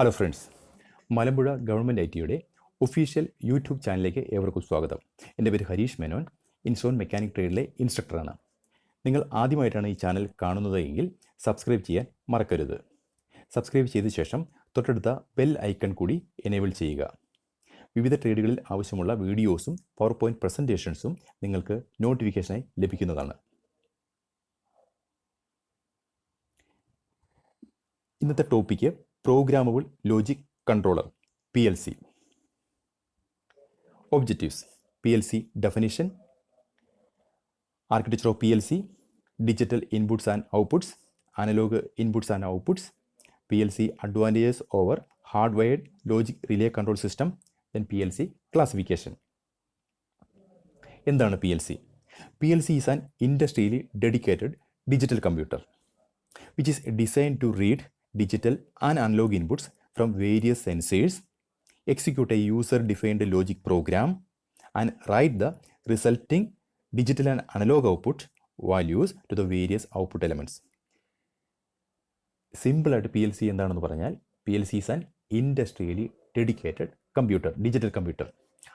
Hello friends, Malampuzha government IT official YouTube ചാനലിലേക്ക് ഏവർക്കും സ്വാഗതം. എൻ്റെ പേര് ഹരീഷ് മേനോൻ, ഇൻസോൺ മെക്കാനിക് ട്രേഡിലെ ഇൻസ്ട്രക്ടറാണ്. നിങ്ങൾ ആദ്യമായിട്ടാണ് ഈ ചാനൽ കാണുന്നത് എങ്കിൽ സബ്സ്ക്രൈബ് ചെയ്യാൻ മറക്കരുത്. സബ്സ്ക്രൈബ് ചെയ്ത ശേഷം തൊട്ടടുത്ത ബെൽ ഐക്കൺ കൂടി എനേബിൾ ചെയ്യുക. വിവിധ ട്രേഡുകളിൽ ആവശ്യമുള്ള വീഡിയോസും പവർ പോയിൻറ്റ് പ്രസൻറ്റേഷൻസും നിങ്ങൾക്ക് നോട്ടിഫിക്കേഷനായി ലഭിക്കുന്നതാണ്. ഇന്നത്തെ topic programmable logic controller PLC. Objectives: PLC definition, architecture of PLC, digital inputs and outputs, analog inputs and outputs, PLC advantages over hardwired logic relay control system, then PLC classification. എന്താണ് PLC? PLC is an industrially dedicated digital computer which is designed to read digital and analog inputs from various sensors, execute a user-defined logic program, and write the resulting digital and analog output values to the various output elements. Simple ആയിട്ട് PLC എന്താണെന്ന് പറഞ്ഞാൽ PLC is an industrially dedicated computer, digital computer.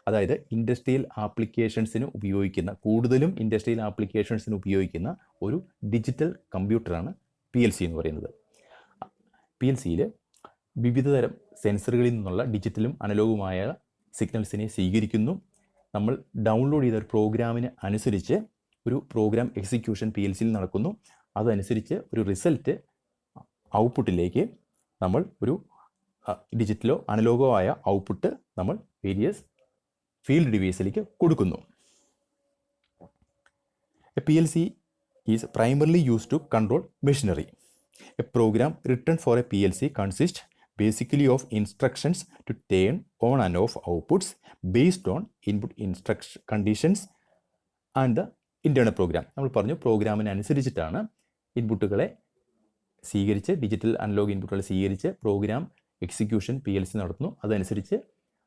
അതായത് industrial ആപ്ലിക്കേഷൻസിന് ഉപയോഗിക്കുന്ന, കൂടുതലും industrial ആപ്ലിക്കേഷൻസിന് ഉപയോഗിക്കുന്ന ഒരു digital കമ്പ്യൂട്ടറാണ് PLC എന്ന് പറയുന്നത്. PLCയിൽ വിവിധതരം സെൻസറുകളിൽ നിന്നുള്ള ഡിജിറ്റലും അനലോഗുമായ സിഗ്നൽസിനെ സ്വീകരിക്കുന്നു. നമ്മൾ ഡൗൺലോഡ് ചെയ്ത ഒരു പ്രോഗ്രാമിന് അനുസരിച്ച് ഒരു പ്രോഗ്രാം എക്സിക്യൂഷൻ PLCയിൽ നടക്കുന്നു. അതനുസരിച്ച് ഒരു റിസൾട്ട് ഔട്ട്പുട്ടിലേക്ക് നമ്മൾ ഒരു ഡിജിറ്റലോ അനലോഗോ ആയ ഔട്ട്പുട്ട് നമ്മൾ വേരിയസ് ഫീൽഡ് ഡിവൈസിലേക്ക് കൊടുക്കുന്നു. PLC is primarily used to control machinery. A program written for a PLC consists basically of instructions to turn on and off outputs based on input instruction conditions and the internal program. നമ്മൾ പറഞ്ഞു പ്രോഗ്രാമിന് അനുസരിച്ചിട്ടാണ് ഇൻപുട്ടുകളെ സ്വീകരിച്ച്, digital analogue ഇൻപുട്ടുകളെ സ്വീകരിച്ച് program execution PLC നടത്തുന്നു. അതനുസരിച്ച്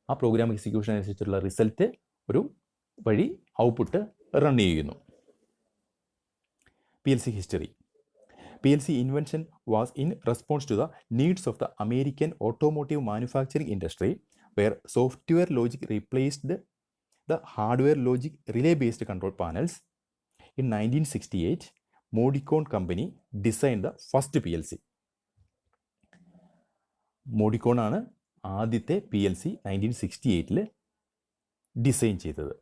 ആ program execution അനുസരിച്ചുള്ള റിസൾട്ട് ഒരു വഴി ഔട്ട്പുട്ട് റൺ ചെയ്യുന്നു. PLC history. PLC invention was in response to the needs of the American automotive manufacturing industry, where software logic replaced the hardware logic relay-based control panels. In 1968, Modicon Company designed the first PLC. Modicon ആണ് ആദ്യത്തെ PLC 1968 design ചെയ്തത്.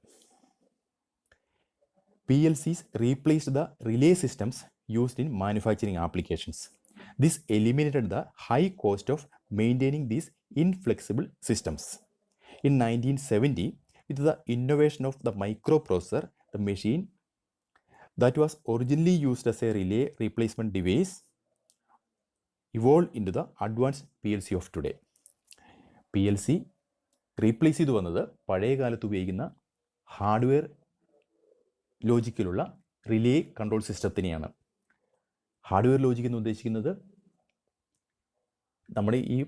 PLCs replaced the relay systems used in manufacturing applications. This eliminated the high cost of maintaining these inflexible systems. In 1970, with the innovation of the microprocessor, the machine that was originally used as a relay replacement device evolved into the advanced PLC of today. PLC replace ചെയ്തു വന്നത് പഴയ കാലത്ത് ഉപയോഗിക്കുന്ന hardware ലോജിക്കിലുള്ള relay control സിസ്റ്റത്തിനെയാണ്. Hardware logic എന്ന് ഉദ്ദേശിക്കുന്നത് നമ്മുടെ ഈ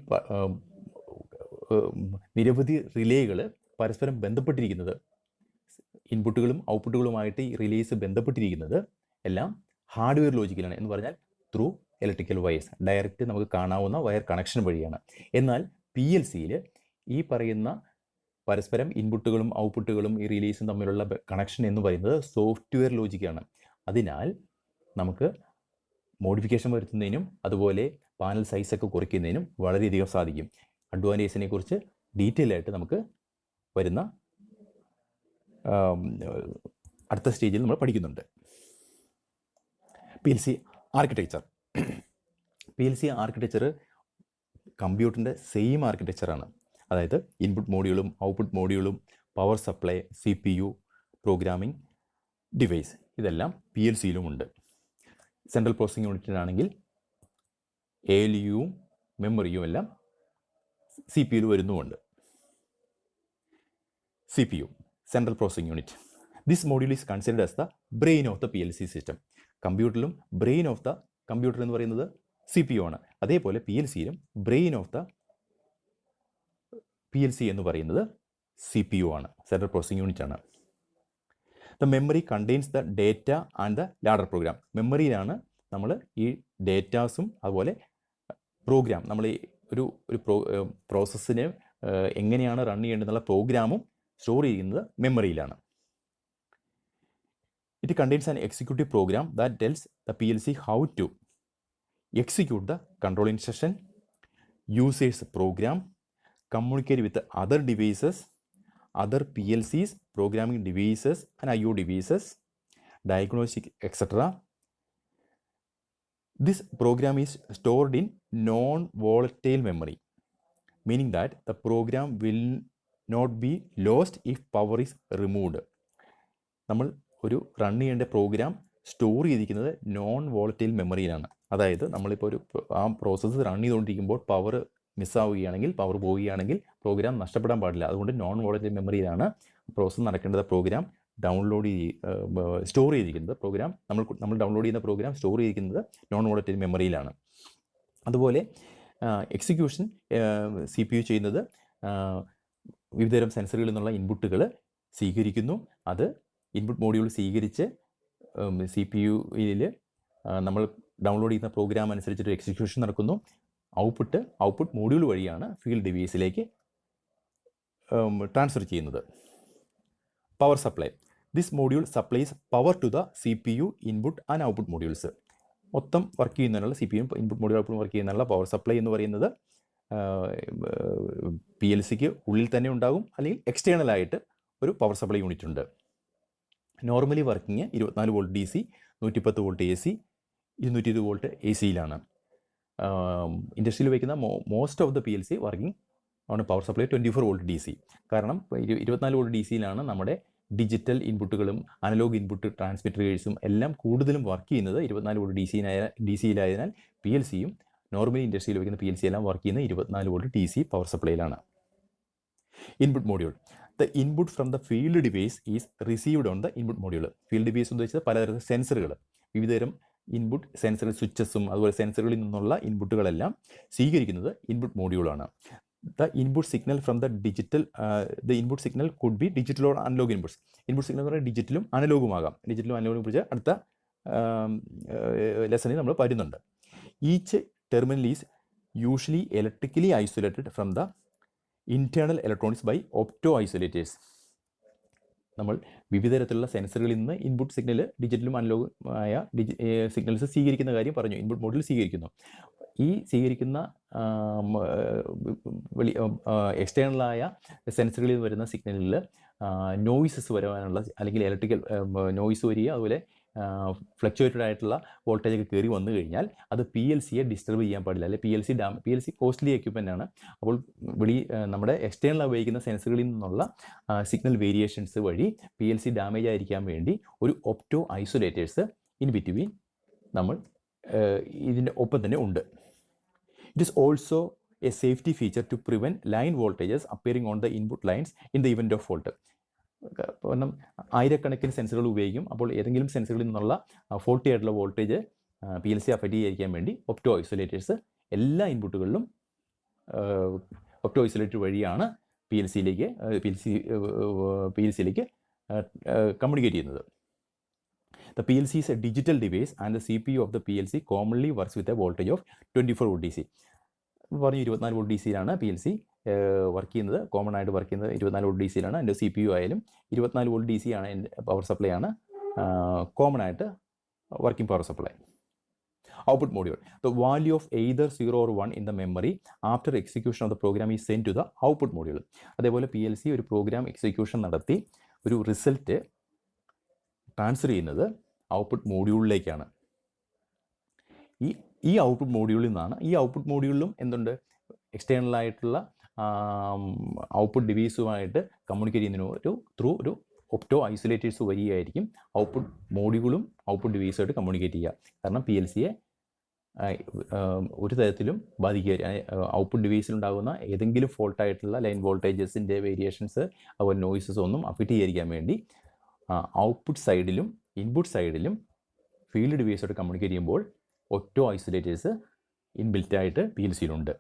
നിരവധി റിലേകൾ പരസ്പരം ബന്ധപ്പെട്ടിരിക്കുന്നത്, ഇൻപുട്ടുകളും ഔട്ട്പുട്ടുകളുമായിട്ട് ഈ റിലേസ് ബന്ധപ്പെട്ടിരിക്കുന്നത് എല്ലാം ഹാർഡ്വെയർ ലോജിക്കിലാണ്. എന്ന് പറഞ്ഞാൽ ത്രൂ ഇലക്ട്രിക്കൽ വയേഴ്സ്, ഡയറക്റ്റ് നമുക്ക് കാണാവുന്ന വയർ കണക്ഷൻ വഴിയാണ്. എന്നാൽ PLCയിൽ ഈ പറയുന്ന പരസ്പരം ഇൻപുട്ടുകളും ഔട്ട്പുട്ടുകളും ഈ റിലീസും തമ്മിലുള്ള കണക്ഷൻ എന്ന് പറയുന്നത് സോഫ്റ്റ്വെയർ ലോജിക്കാണ്. അതിനാൽ നമുക്ക് മോഡിഫിക്കേഷൻ വരുത്തുന്നതിനും അതുപോലെ പാനൽ സൈസൊക്കെ കുറയ്ക്കുന്നതിനും വളരെയധികം സാധിക്കും. അഡ്വാൻറ്റേജിനെ കുറിച്ച് ഡീറ്റെയിൽ ആയിട്ട് നമുക്ക് വരുന്ന അടുത്ത സ്റ്റേജിൽ നമ്മൾ പഠിക്കുന്നുണ്ട്. PLC architecture. PLC ആർക്കിടെക്ചർ കമ്പ്യൂട്ടറിൻ്റെ സെയിം ആർക്കിടെക്ചറാണ്. അതായത് ഇൻപുട്ട് മോഡ്യൂളും ഔട്ട്പുട്ട് മോഡ്യൂളും power supply, CPU, programming device, ഇതെല്ലാം PLCയിലും ഉണ്ട്. സെൻട്രൽ പ്രോസസ്സിംഗ് യൂണിറ്റിനാണെങ്കിൽ ALUവും മെമ്മറിയും എല്ലാം CPU വരുന്നുമുണ്ട്. CPU, central processing unit. This module is considered as the brain of the PLC system. കമ്പ്യൂട്ടറിലും ബ്രെയിൻ ഓഫ് ദ കമ്പ്യൂട്ടർ എന്ന് പറയുന്നത് CPU ആണ്. അതേപോലെ PLCയിലും ബ്രെയിൻ ഓഫ് ദ PLC എന്ന് പറയുന്നത് CPU ആണ്, സെൻട്രൽ പ്രോസസ്സിംഗ് യൂണിറ്റ് ആണ്. The memory contains the data and the ladder program. മെമ്മറിയിലാണ് നമ്മൾ ഈ ഡേറ്റാസും അതുപോലെ പ്രോഗ്രാം, നമ്മൾ ഈ ഒരു പ്രോസസ്സിനെ എങ്ങനെയാണ് റൺ ചെയ്യേണ്ടതെന്നുള്ള പ്രോഗ്രാമും സ്റ്റോർ ചെയ്യുന്നത് മെമ്മറിയിലാണ്. It contains an executive program that tells the PLC how to execute the control instruction, users program, communicate with other devices, other PLCs, programming devices and IO devices, diagnostic, etc. This program is stored in non-volatile memory, meaning that the program will not be lost if power is removed. നമ്മൾ ഒരു run ചെയ്യേണ്ട programme store ചെയ്തിരിക്കുന്നത് non volatile മെമ്മറിയിലാണ്. അതായത് നമ്മളിപ്പോൾ ഒരു ആ process run ചെയ്തുകൊണ്ടിരിക്കുമ്പോൾ power മിസ്സാവുകയാണെങ്കിൽ, power പോവുകയാണെങ്കിൽ പ്രോഗ്രാം നഷ്ടപ്പെടാൻ പാടില്ല. അതുകൊണ്ട് നോൺ വോളറ്റൈൽ മെമ്മറിയിലാണ് പ്രോസസ്സ് നടക്കേണ്ടത്. പ്രോഗ്രാം സ്റ്റോർ ചെയ്തിരിക്കുന്നത് നമ്മൾ ഡൗൺലോഡ് ചെയ്യുന്ന പ്രോഗ്രാം സ്റ്റോർ ചെയ്തിരിക്കുന്നത് നോൺ വോളറ്റൈൽ മെമ്മറിയിലാണ്. അതുപോലെ എക്സിക്യൂഷൻ CPU ചെയ്യുന്നത് വിവിധതരം സെൻസറുകളിൽ നിന്നുള്ള ഇൻപുട്ടുകൾ സ്വീകരിക്കുന്നു. അത് ഇൻപുട്ട് മോഡ്യൂൾ സ്വീകരിച്ച് CPU-യിൽ നമ്മൾ ഡൗൺലോഡ് ചെയ്യുന്ന പ്രോഗ്രാം അനുസരിച്ചിട്ട് എക്സിക്യൂഷൻ നടക്കുന്നു. ഔട്ട്പുട്ട് മോഡ്യൂൾ വഴിയാണ് ഫീൽഡ് ഡിവൈസിലേക്ക് ട്രാൻസ്ഫർ ചെയ്യുന്നത്. Power supply. This module supplies power to the CPU input and output modules. മൊത്തം വർക്ക് ചെയ്യുന്നതിനുള്ള CPU input module output work ചെയ്യുന്നതിനുള്ള പവർ സപ്ലൈ എന്ന് പറയുന്നത് PLCക്ക് ഉള്ളിൽ തന്നെ ഉണ്ടാകും, അല്ലെങ്കിൽ എക്സ്റ്റേണലായിട്ട് ഒരു പവർ സപ്ലൈ യൂണിറ്റ് ഉണ്ട്. Normally working 24 volt DC, 110 volt AC, 220 volt AC-യിലാണ്. ഇൻഡസ്ട്രിയിൽ വയ്ക്കുന്ന most of the PLC working ആണ് പവർ സപ്ലൈ 24 വോൾട്ട് DC. കാരണം 24 വോൾട്ട് DC-യിലാണ് നമ്മുടെ ഡിജിറ്റൽ ഇൻപുട്ടുകളും അനലോഗ് ഇൻപുട്ട് ട്രാൻസ്മിറ്റേഴ്സും എല്ലാം കൂടുതലും വർക്ക് ചെയ്യുന്നത് 24 വോൾട്ട് DC-യിലായതിനാൽ PLC-യും നോർമലി ഇൻഡസ്ട്രിയിൽ വയ്ക്കുന്ന PLC എല്ലാം വർക്ക് ചെയ്യുന്നത് 24 വോൾട്ട് DC പവർ സപ്ലൈയിലാണ്. Input module. The input from the field device is received on the input module. Field device എന്ന് വെച്ചാൽ പലതരം സെൻസറുകൾ, വിവിധതരം ഇൻപുട്ട് സെൻസർ സ്വിച്ചസും അതുപോലെ സെൻസറുകളിൽ നിന്നുള്ള ഇൻപുട്ടുകളെല്ലാം സ്വീകരിക്കുന്നത് input മോഡ്യൂളാണ്. The input signal from the input signal could be digital or analog inputs. Input signal എന്ന് പറഞ്ഞാൽ ഡിജിറ്റലും അനലോഗും ആകാം. ഡിജിറ്റലും അനലോഗും കുറിച്ച് അടുത്ത ലെസണിൽ നമ്മൾ പറയുന്നുണ്ട്. Each terminal is usually electrically isolated from the internal electronics by opto isolators. നമ്മൾ വിവിധ തരത്തിലുള്ള സെൻസറുകളിൽ നിന്ന് ഇൻപുട്ട് സിഗ്നൽ ഡിജിറ്റലും അനലോഗുമായ സിഗ്നൽസ് സ്വീകരിക്കുന്ന കാര്യം പറഞ്ഞു. ഇൻപുട്ട് മോഡ്യൂൾ സ്വീകരിക്കുന്നു. ഈ സ്വീകരിക്കുന്ന എക്സ്റ്റേണലായ സെൻസറുകളിൽ നിന്ന് വരുന്ന സിഗ്നലിൽ നോയ്സസ് വരാനുള്ള, അല്ലെങ്കിൽ ഇലക്ട്രിക്കൽ നോയ്സ് വരിക, അതുപോലെ ഫ്ലക്ച്വേറ്റഡ് ആയിട്ടുള്ള വോൾട്ടേജ് ഒക്കെ കയറി വന്നു കഴിഞ്ഞാൽ അത് PLC-യെ ഡിസ്റ്റർബ് ചെയ്യാൻ പാടില്ല. അല്ലെങ്കിൽ PLC കോസ്റ്റ്ലി എക്യുപ്മെൻ്റ് ആണ്. അപ്പോൾ നമ്മുടെ എക്സ്റ്റേണൽ ഉപയോഗിക്കുന്ന സെൻസറുകളിൽ നിന്നുള്ള സിഗ്നൽ വേരിയേഷൻസ് വഴി PLC ഡാമേജ് ആയിരിക്കാൻ വേണ്ടി ഒരു ഒപ്റ്റോ ഐസൊലേറ്റേഴ്സ് ഇൻ ബിറ്റ്വീൻ നമ്മൾ ഇതിൻ്റെ ഒപ്പം തന്നെ ഉണ്ട്. It is also a safety feature to prevent line voltages appearing on the input lines in the event of fault. കാരണം ആയിരക്കണക്കിന് സെൻസറുകൾ ഉപയോഗിക്കും. അപ്പോൾ ഏതെങ്കിലും സെൻസറുകളിൽ നിന്നുള്ള ഫോൾട്ടി ആയിട്ടുള്ള വോൾട്ടേജ് PLC അഫക്റ്റ് ചെയ്യാതിരിക്കാൻ വേണ്ടി ഒപ്റ്റോ ഐസൊലേറ്റേഴ്സ് എല്ലാ ഇൻപുട്ടുകളിലും ഒപ്റ്റോ ഐസൊലേറ്റർ വഴിയാണ് PLC-യിലേക്ക് കമ്മ്യൂണിക്കേറ്റ് ചെയ്യുന്നത്. The PLC is a digital device and the CPU of the PLC commonly works with a voltage of 24 volt DC. പറഞ്ഞു 24 വോൾട്ട് DC-യിലാണ് PLC വർക്ക് ചെയ്യുന്നത്. Common ആയിട്ട് work ചെയ്യുന്നത് 24 volt DC-യിലാണ്. എൻ്റെ CPU ആയാലും 24 volt DC ആണ് എൻ്റെ പവർ സപ്ലൈ ആണ് common ആയിട്ട് working power supply. Output module. The value of either 0 or 1 in the memory after execution of the program is sent to the output module. അതേപോലെ PLC ഒരു program execution നടത്തി ഒരു result transfer ചെയ്യുന്നത് output മോഡ്യൂളിലേക്കാണ്. ഈ output മോഡ്യൂളിൽ നിന്നാണ്, ഈ output മോഡ്യൂളിലും എന്തുണ്ട്, എക്സ്റ്റേണലായിട്ടുള്ള ഔട്ട്പുട്ട് ഡിവൈസുമായിട്ട് കമ്മ്യൂണിക്കേറ്റ് ചെയ്യുന്നതിന് ത്രൂ ഒരു ഒപ്റ്റോ ഐസൊലേറ്റേഴ്സ് വഴിയായിരിക്കും ഔട്ട്പുട്ട് മോഡ്യൂളും ഔട്ട്പുട്ട് ഡിവൈസുമായിട്ട് കമ്മ്യൂണിക്കേറ്റ് ചെയ്യുക. കാരണം PLC-യെ ഒരു തരത്തിലും ബാധിക്കുക, ഔട്ട്പുട്ട് ഡിവൈസിലുണ്ടാകുന്ന ഏതെങ്കിലും ഫോൾട്ടായിട്ടുള്ള ലൈൻ വോൾട്ടേജസിൻ്റെ വേരിയേഷൻസ് അതുപോലെ നോയ്സസ് ഒന്നും അഫക്റ്റ് ചെയ്യാതിരിക്കാൻ വേണ്ടി ഔട്ട്പുട്ട് സൈഡിലും ഇൻപുട്ട് സൈഡിലും ഫീൽഡ് ഡിവൈസായിട്ട് കമ്മ്യൂണിക്കേറ്റ് ചെയ്യുമ്പോൾ ഒറ്റോ isolators ഇൻബിൽറ്റായിട്ട് PLC-യിലുണ്ട്.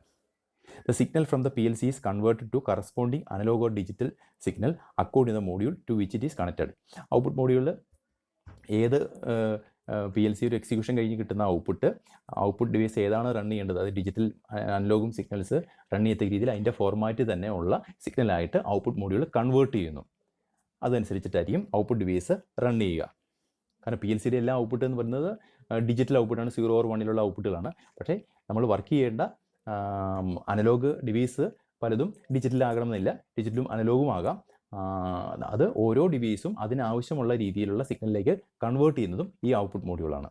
The signal from the PLC is converted to corresponding analog or digital signal according to the module to which it is connected. Output മോഡ്യൂളിൽ ഏത് PLC ഒരു execution കഴിഞ്ഞ് കിട്ടുന്ന ഔട്ട്പുട്ട് ഡിവൈസ് ഏതാണ് run ചെയ്യേണ്ടത്, അത് digital അനലോഗും signals run ചെയ്യത്തക്ക രീതിയിൽ അതിൻ്റെ ഫോർമാറ്റ് തന്നെ ഉള്ള സിഗ്നലായിട്ട് ഔട്ട്പുട്ട് മോഡ്യൂൾ കൺവേർട്ട് ചെയ്യുന്നു. അതനുസരിച്ചിട്ടായിരിക്കും ഔട്ട്പുട്ട് ഡിവൈസ് റൺ ചെയ്യുക. കാരണം PLCയുടെ എല്ലാ ഔട്ട്പുട്ട് എന്ന് പറയുന്നത് ഡിജിറ്റൽ ഔട്ട്പുട്ടാണ്, 0 or 1 ഔട്ട്പുട്ടുകളാണ്. പക്ഷേ നമ്മൾ വർക്ക് ചെയ്യേണ്ട അനലോഗ് ഡിവൈസ് പലതും ഡിജിറ്റലാകണമെന്നില്ല, ഡിജിറ്റലും അനലോഗും ആകാം. അത് ഓരോ ഡിവൈസും അതിനാവശ്യമുള്ള രീതിയിലുള്ള സിഗ്നലിലേക്ക് കൺവേർട്ട് ചെയ്യുന്നതും ഈ ഔട്ട്പുട്ട് മോഡ്യൂളാണ്.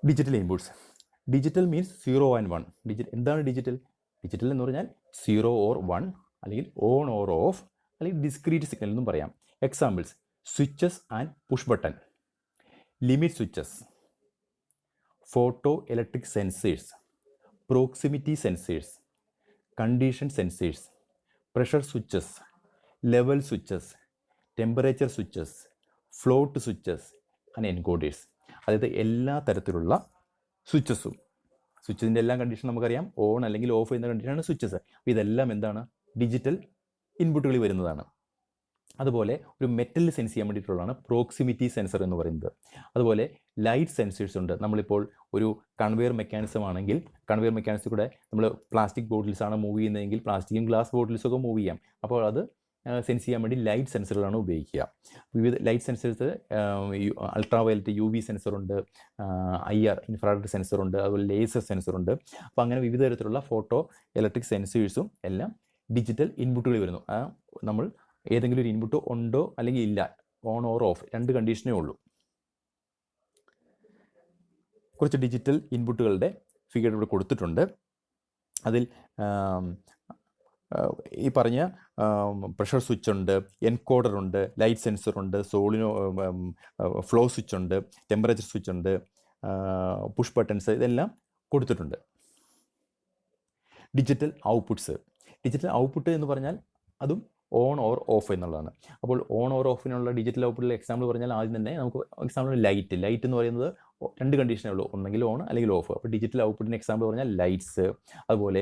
Digital inputs. Digital means 0 and 1. എന്താണ് ഡിജിറ്റൽ? ഡിജിറ്റൽ എന്ന് പറഞ്ഞാൽ 0 or 1, അല്ലെങ്കിൽ ഓൺ ഓർ ഓഫ്, അല്ലെങ്കിൽ ഡിസ്ക്രീറ്റ് സിഗ്നൽ എന്നും പറയാം. Examples: switches and push button, limit switches, photo electric sensors, proximity sensors, condition sensors, pressure switches, level switches, temperature switches, float switches and encoders. അതായത് എല്ലാ തരത്തിലുള്ള സ്വിച്ചസിൻ്റെ എല്ലാം കണ്ടീഷൻ നമുക്കറിയാം. On അല്ലെങ്കിൽ of ചെയ്യുന്ന കണ്ടീഷനാണ് സ്വിച്ചസ്. അപ്പോൾ ഇതെല്ലാം എന്താണ്? ഡിജിറ്റൽ ഇൻപുട്ടുകളിൽ വരുന്നതാണ്. അതുപോലെ ഒരു മെറ്റൽ സെൻസ് ചെയ്യാൻ വേണ്ടിയിട്ടുള്ളതാണ് പ്രോക്സിമിറ്റി സെൻസർ എന്ന് പറയുന്നത്. അതുപോലെ ലൈറ്റ് സെൻസേഴ്സ് ഉണ്ട്. നമ്മളിപ്പോൾ ഒരു കൺവെയർ മെക്കാനിസം ആണെങ്കിൽ കൺവെയർ മെക്കാനിസത്തിൽ കൂടെ നമ്മൾ പ്ലാസ്റ്റിക് ബോട്ടിൽസ് ആണ് മൂവ് ചെയ്യുന്നതെങ്കിൽ പ്ലാസ്റ്റിക്കും ഗ്ലാസ് ബോട്ടിൽസൊക്കെ മൂവ് ചെയ്യാം. അപ്പോൾ അത് സെൻസ് ചെയ്യാൻ വേണ്ടി ലൈറ്റ് സെൻസറുകളാണ് ഉപയോഗിക്കുക. വിവിധ light sensors ultraviolet UV സെൻസറുണ്ട്, IR ഇൻഫ്രാറെഡ് സെൻസറുണ്ട്, അതുപോലെ ലേസർ സെൻസറുണ്ട്. അപ്പോൾ അങ്ങനെ വിവിധ തരത്തിലുള്ള ഫോട്ടോ ഇലക്ട്രിക് സെൻസേഴ്സും എല്ലാം ഡിജിറ്റൽ ഇൻപുട്ടുകളിൽ വരുന്നു. നമ്മൾ ഏതെങ്കിലും ഒരു ഇൻപുട്ട് ഉണ്ടോ അല്ലെങ്കിൽ ഇല്ല, ഓൺ ഓർ ഓഫ്, 2 കണ്ടീഷനേ ഉള്ളൂ. കുറച്ച് ഡിജിറ്റൽ ഇൻപുട്ടുകളുടെ ഫിഗർ ഇവിടെ കൊടുത്തിട്ടുണ്ട്. അതിൽ ഈ പറഞ്ഞ പ്രഷർ സ്വിച്ച് ഉണ്ട്, എൻകോഡർ ഉണ്ട്, ലൈറ്റ് സെൻസർ ഉണ്ട്, ഫ്ലോ സ്വിച്ച് ഉണ്ട്, ടെമ്പറേച്ചർ സ്വിച്ച് ഉണ്ട്, പുഷ് ബട്ടൺസ്, ഇതെല്ലാം കൊടുത്തിട്ടുണ്ട്. Digital outputs. ഡിജിറ്റൽ ഔട്ട്പുട്ട് എന്ന് പറഞ്ഞാൽ അതും ഓൺ ഓർ ഓഫ് എന്നുള്ളതാണ്. അപ്പോൾ ഓൺ ഓർ ഓഫിനുള്ള ഡിജിറ്റൽ ഔട്ട്പുട്ടിലെ എക്സാമ്പിൾ പറഞ്ഞാൽ ആദ്യം തന്നെ നമുക്ക് എക്സാമ്പിൾ ലൈറ്റ് എന്ന് പറയുന്നത് 2 കണ്ടീഷനേ ഉള്ളൂ, ഒന്നെങ്കിൽ ഓൺ അല്ലെങ്കിൽ ഓഫ്. അപ്പോൾ ഡിജിറ്റൽ ഔട്ട്പുട്ടിന് എക്സാമ്പിൾ പറഞ്ഞാൽ ലൈറ്റ്സ്, അതുപോലെ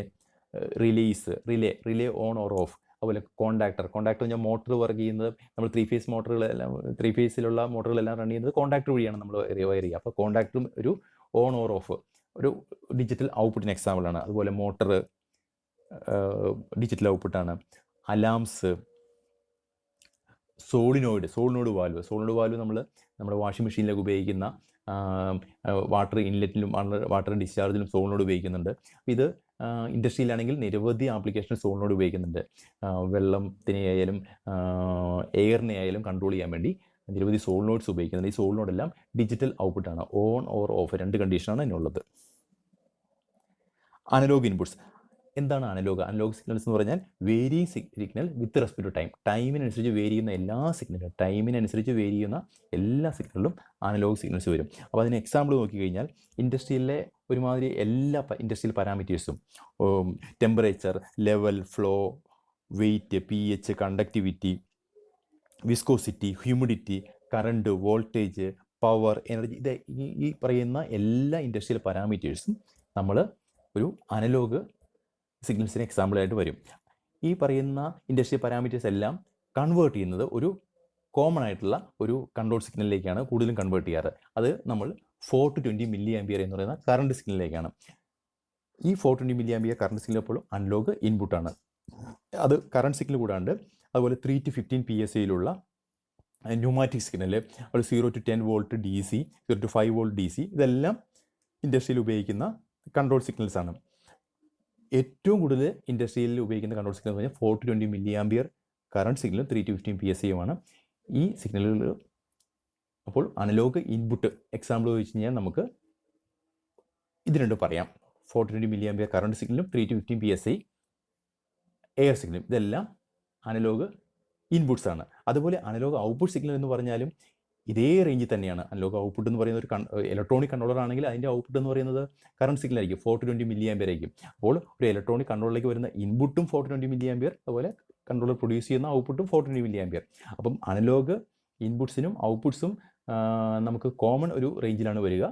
റിലേ ഓൺ ഓർ ഓഫ്, അതുപോലെ കോണ്ടാക്ടർ പറഞ്ഞാൽ മോട്ടർ വർക്ക് ചെയ്യുന്നത്. നമ്മൾ 3 ഫേസ് മോട്ടറുകളെല്ലാം 3 ഫേസിലുള്ള മോട്ടറുകളെല്ലാം റൺ ചെയ്യുന്നത് കോണ്ടാക്ടർ വഴിയാണ് നമ്മൾ വയർ ചെയ്യുക. അപ്പോൾ കോണ്ടാക്ടറും ഒരു ഓൺ ഓർ ഓഫ് ഒരു ഡിജിറ്റൽ ഔട്ട്പുട്ടിന് എക്സാമ്പിളാണ്. അതുപോലെ മോട്ടർ ഡിജിറ്റൽ ഔട്ട്പുട്ടാണ്. അലാംസ്, സോളിനോയിഡ് വാൽവ് നമ്മൾ നമ്മുടെ വാഷിംഗ് മെഷീനിലൊക്കെ ഉപയോഗിക്കുന്ന വാട്ടർ ഇൻലെറ്റിലും വാട്ടർ ഡിസ്ചാർജിലും സോളിനോയിഡ് ഉപയോഗിക്കുന്നുണ്ട്. ഇത് ഇൻഡസ്ട്രിയിലാണെങ്കിൽ നിരവധി ആപ്ലിക്കേഷൻ സോളിനോയിഡ് ഉപയോഗിക്കുന്നുണ്ട്. വെള്ളത്തിനെ ആയാലും എയറിനെ ആയാലും കൺട്രോൾ ചെയ്യാൻ വേണ്ടി നിരവധി സോളിനോയിഡ്സ് ഉപയോഗിക്കുന്നുണ്ട്. ഈ സോളിനോയിഡെല്ലാം ഡിജിറ്റൽ ഔട്ട്പുട്ടാണ്. ഓൺ ഓർ ഓഫ് 2 കണ്ടീഷനാണ് അതിനുള്ളത്. Analog inputs. എന്താണ് അനലോഗ് സിഗ്നൽസ് എന്ന് പറഞ്ഞാൽ varying signal with respect to time. ടൈമിനനുസരിച്ച് വേരി ചെയ്യുന്ന എല്ലാ സിഗ്നലിലും അനലോഗ് സിഗ്നൽസ് വരും. അപ്പോൾ അതിന് എക്സാമ്പിൾ നോക്കിക്കഴിഞ്ഞാൽ ഇൻഡസ്ട്രിയിലെ ഒരുമാതിരി എല്ലാ ഇൻഡസ്ട്രിയൽ പാരാമീറ്റേഴ്സും, temperature, level, flow, weight, pH, conductivity, viscosity, humidity, current, voltage, power, energy, ഇത് ഈ പറയുന്ന എല്ലാ ഇൻഡസ്ട്രിയൽ പാരാമീറ്റേഴ്സും നമ്മൾ ഒരു അനലോഗ് സിഗ്നൽസിന് എക്സാമ്പിളായിട്ട് വരും. ഈ പറയുന്ന ഇൻഡസ്ട്രിയൽ പാരാമീറ്റേഴ്സ് എല്ലാം കൺവേർട്ട് ചെയ്യുന്നത് ഒരു കോമൺ ആയിട്ടുള്ള ഒരു കൺട്രോൾ സിഗ്നലിലേക്കാണ് കൂടുതലും കൺവേർട്ട് ചെയ്യാറ്. അത് നമ്മൾ 4 to 20 mA എന്ന് പറയുന്ന കറണ്ട് സിഗ്നലിലേക്കാണ്. ഈ 4 to 20 mA കറണ്ട് സിഗ്നൽ എപ്പോഴും അനലോഗ് ഇൻപുട്ടാണ്. അത് കറണ്ട് സിഗ്നൽ കൂടാണ്ട് അതുപോലെ 3 to 15 PSIയിലുള്ള ന്യൂമാറ്റിക് സിഗ്നൽ, അത് 0 to 10 volt DC, 0 to 5 volt DC, ഇതെല്ലാം ഇൻഡസ്ട്രിയിൽ ഉപയോഗിക്കുന്ന കൺട്രോൾ സിഗ്നൽസാണ്. ഏറ്റവും കൂടുതൽ ഇൻഡസ്ട്രിയിൽ ഉപയോഗിക്കുന്ന കൺട്രോൾ സിഗ്നൽ എന്ന് പറഞ്ഞാൽ 4 to 20 mA കറണ്ട് സിഗ്നലും 3 to 15 PSIയുമാണ്. ഈ സിഗ്നലുകൾ അപ്പോൾ അനലോഗ് ഇൻപുട്ട് എക്സാമ്പിൾ ചോദിച്ചു കഴിഞ്ഞാൽ നമുക്ക് ഇത് രണ്ടും പറയാം. 4 to 20 mA കറണ്ട് സിഗ്നലും 3 to 15 PSI എയർ സിഗ്നലും, ഇതെല്ലാം അനലോഗ് ഇൻപുട്സ് ആണ്. അതുപോലെ അനലോഗ് ഔട്ട്പുട്ട് സിഗ്നൽ എന്ന് പറഞ്ഞാലും ഇതേ റേഞ്ചിൽ തന്നെയാണ്. അനലോഗ് ഔട്ട്പുട്ട് എന്ന് പറയുന്ന ഒരു ഇലക്ട്രോണിക് കൺട്രോളർ ആണെങ്കിൽ അതിൻ്റെ ഔട്ട്പുട്ട് എന്ന് പറയുന്നത് കറണ്ട് സിഗ്നൽ ആയിരിക്കും, 4 to 20 mA ആയിരിക്കും. അപ്പോൾ ഒരു ഇലക്ട്രോണിക് കൺട്രോളിലേക്ക് വരുന്ന ഇൻപുട്ടും 4 to 20 mA, അതുപോലെ കൺട്രോളർ പ്രൊഡ്യൂസ് ചെയ്യുന്ന ഔട്ട്പുട്ടും 4 to 20 mA. അപ്പം അനലോഗ് ഇൻപുട്സിനും ഔട്ട്പുട്ട്സും നമുക്ക് കോമൺ ഒരു റേഞ്ചിലാണ് വരിക.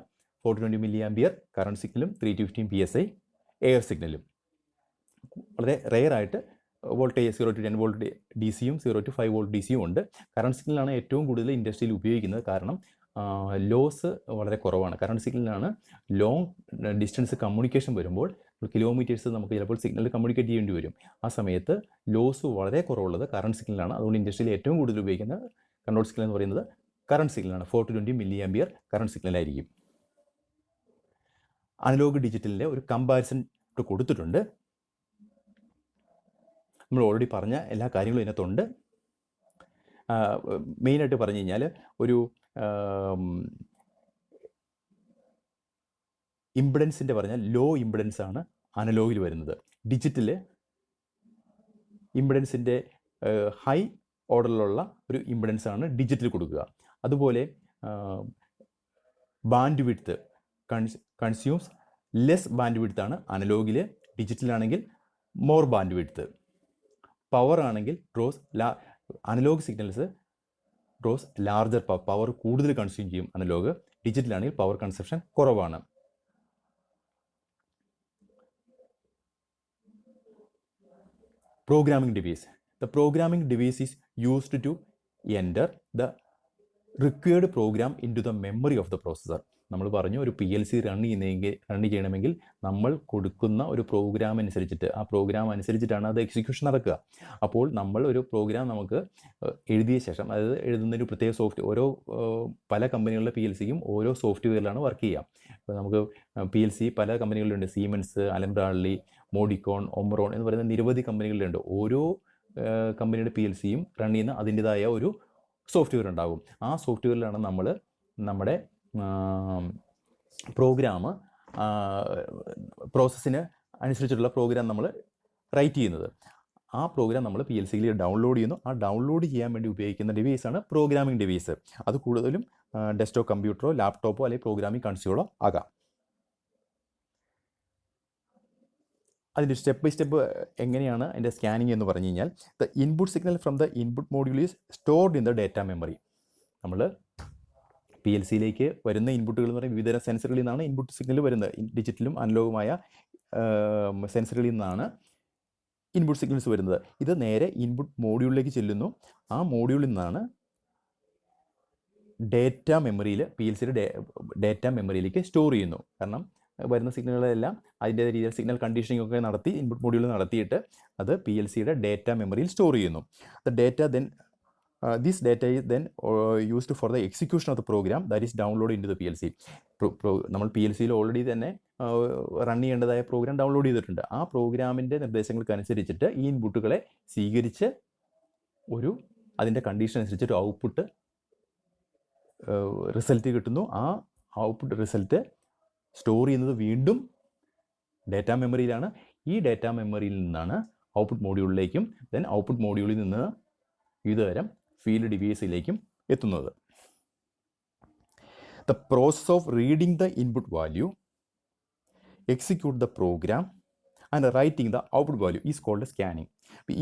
4 to 20 mA കറണ്ട് സിഗ്നലും 3 to 15 PSI എയർ സിഗ്നലും. വളരെ റെയറായിട്ട് വോൾട്ടേജ് 0 to 10 വോൾട്ട് ഡി സിയും 0 to 5 വോൾട്ട് ഡി സിയും ഉണ്ട്. കറണ്ട് സിഗ്നലാണ് ഏറ്റവും കൂടുതൽ ഇൻഡസ്ട്രിയിൽ ഉപയോഗിക്കുന്നത്. കാരണം ലോസ് വളരെ കുറവാണ്. കറണ്ട് സിഗ്നലാണ് ലോങ് ഡിസ്റ്റൻസ് കമ്മ്യൂണിക്കേഷൻ വരുമ്പോൾ കിലോമീറ്റേഴ്സ് നമുക്ക് ചിലപ്പോൾ സിഗ്നൽ കമ്മ്യൂണിക്കേറ്റ് ചെയ്യേണ്ടി വരും. ആ സമയത്ത് ലോസ് വളരെ കുറവുള്ളത് കറണ്ട് സിഗ്നലാണ്. അതുകൊണ്ട് ഇൻഡസ്ട്രിയിൽ ഏറ്റവും കൂടുതൽ ഉപയോഗിക്കുന്ന കൺട്രോൾ സിഗ്നൽ എന്ന് പറയുന്നത് കറണ്ട് സിഗ്നലാണ്. 4 to 20 മില്ലി ആംപിയർ കറണ്ട് സിഗ്നലായിരിക്കും. അനലോഗ് ഡിജിറ്റലിൻ്റെ ഒരു കമ്പാരിസൺ കൊടുത്തിട്ടുണ്ട്. നമ്മൾ ഓൾറെഡി പറഞ്ഞ എല്ലാ കാര്യങ്ങളും ഇതിനകത്തുണ്ട്. മെയിനായിട്ട് പറഞ്ഞു കഴിഞ്ഞാൽ ഒരു ഇമ്പിഡൻസിൻ്റെ പറഞ്ഞാൽ ലോ ഇമ്പിഡൻസ് ആണ് അനലോഗിൽ വരുന്നത്. ഡിജിറ്റൽ ഇമ്പിഡൻസിൻ്റെ ഹൈ ഓർഡറിലുള്ള ഒരു ഇമ്പിഡൻസ് ആണ് ഡിജിറ്റൽ കൊടുക്കുക. അതുപോലെ bandwidth consumes less bandwidth ആണ് അനലോഗിൽ. ഡിജിറ്റലാണെങ്കിൽ മോർ ബാൻഡ് വിഡ്ത്ത്. പവർ ആണെങ്കിൽ analog signals draws larger power കൂടുതൽ കൺസ്യൂം ചെയ്യും അനലോഗ്. ഡിജിറ്റലാണെങ്കിൽ പവർ കൺസപ്ഷൻ കുറവാണ്. Programming device. The programming device is used to enter the required program into the memory of the processor. നമ്മൾ പറഞ്ഞു ഒരു PLC റൺ ചെയ്യണമെങ്കിൽ നമ്മൾ കൊടുക്കുന്ന ഒരു പ്രോഗ്രാം അനുസരിച്ചിട്ട് ആ പ്രോഗ്രാം അനുസരിച്ചിട്ടാണ് അത് എക്സിക്യൂഷൻ നടക്കുക. അപ്പോൾ നമ്മൾ ഒരു പ്രോഗ്രാം നമുക്ക് എഴുതിയ ശേഷം അതായത് എഴുതുന്നൊരു പ്രത്യേക പല കമ്പനികളുടെ PLCയും ഓരോ സോഫ്റ്റ്വെയറിലാണ് വർക്ക് ചെയ്യുക. ഇപ്പോൾ നമുക്ക് PLC പല കമ്പനികളിലുണ്ട്. സീമെൻസ്, അലൻ ബ്രാഡ്ലി, മോഡിക്കോൺ, ഒമറോൺ എന്ന് പറയുന്ന നിരവധി കമ്പനികളിലുണ്ട്. ഓരോ കമ്പനിയുടെ PLCയും റൺ ചെയ്യുന്ന അതിൻ്റെതായ ഒരു സോഫ്റ്റ്വെയർ ഉണ്ടാകും. ആ സോഫ്റ്റ്വെയറിലാണ് നമ്മൾ നമ്മുടെ പ്രോസസ്സിന് അനുസരിച്ചിട്ടുള്ള പ്രോഗ്രാം നമ്മൾ റൈറ്റ് ചെയ്യുന്നത്. ആ പ്രോഗ്രാം നമ്മൾ PLCയിൽ ഡൗൺലോഡ് ചെയ്യുന്നു. ആ ഡൗൺലോഡ് ചെയ്യാൻ വേണ്ടി ഉപയോഗിക്കുന്ന ഡിവൈസാണ് പ്രോഗ്രാമിംഗ് ഡിവൈസ്. അത് കൂടുതലും ഡെസ്ക്ടോപ്പ് കമ്പ്യൂട്ടറോ ലാപ്ടോപ്പോ അല്ലെങ്കിൽ പ്രോഗ്രാമിംഗ് കൺസോളോ ആകാം. അതിൻ്റെ സ്റ്റെപ്പ് ബൈ സ്റ്റെപ്പ് എങ്ങനെയാണ് അതിൻ്റെ സ്കാനിങ് എന്ന് പറഞ്ഞു കഴിഞ്ഞാൽ, the input signal from the input module is stored in the data memory. നമ്മൾ PLCയിലേക്ക് വരുന്ന ഇൻപുട്ടുകൾ എന്ന് പറയുന്നത് വിവിധ സെൻസറുകളിൽ നിന്നാണ് ഇൻപുട്ട് സിഗ്നൽ വരുന്നത്. ഡിജിറ്റലും അനലോഗുമായ സെൻസറുകളിൽ നിന്നാണ് ഇൻപുട്ട് സിഗ്നൽസ് വരുന്നത്. ഇത് നേരെ ഇൻപുട്ട് മോഡ്യൂളിലേക്ക് ചെല്ലുന്നു. ആ മോഡ്യൂളിൽ നിന്നാണ് ഡേറ്റ മെമ്മറിയിൽ PLCയുടെ ഡേറ്റ മെമ്മറിയിലേക്ക് സ്റ്റോർ ചെയ്യുന്നു. കാരണം വരുന്ന സിഗ്നലുകളെല്ലാം അതിൻ്റെ രീതിയിൽ സിഗ്നൽ കണ്ടീഷനിങ് ഒക്കെ നടത്തി ഇൻപുട്ട് മോഡ്യൂളിൽ നടത്തിയിട്ട് അത് PLCയുടെ ഡേറ്റ മെമ്മറിയിൽ സ്റ്റോർ ചെയ്യുന്നു. The data then this data is then used for the execution of the program that is downloaded into the PLC. നമ്മൾ PLCയിൽ ഓൾറെഡി തന്നെ റൺ ചെയ്യേണ്ടതായ പ്രോഗ്രാം ഡൗൺലോഡ് ചെയ്തിട്ടുണ്ട്. ആ പ്രോഗ്രാമിൻ്റെ നിർദ്ദേശങ്ങൾക്ക് അനുസരിച്ചിട്ട് ഈ ഇൻപുട്ടുകളെ സ്വീകരിച്ച് അതിൻ്റെ കണ്ടീഷൻ അനുസരിച്ചിട്ട് ഔട്ട്പുട്ട് റിസൾട്ട് കിട്ടുന്നു. ആ ഔട്ട്പുട്ട് റിസൾട്ട് സ്റ്റോർ ചെയ്യുന്നത് വീണ്ടും ഡേറ്റ മെമ്മറിയിലാണ്. ഈ ഡേറ്റ മെമ്മറിയിൽ നിന്നാണ് ഔട്ട്പുട്ട് മോഡ്യൂളിലേക്കും ദെൻ ഔട്ട്പുട്ട് മോഡ്യൂളിൽ നിന്ന് വിവിധതരം ഫീൽഡ് ഡിവൈസിലേക്കും എത്തുന്നത്. The process of reading the input value, execute the program and writing the output value is called scanning.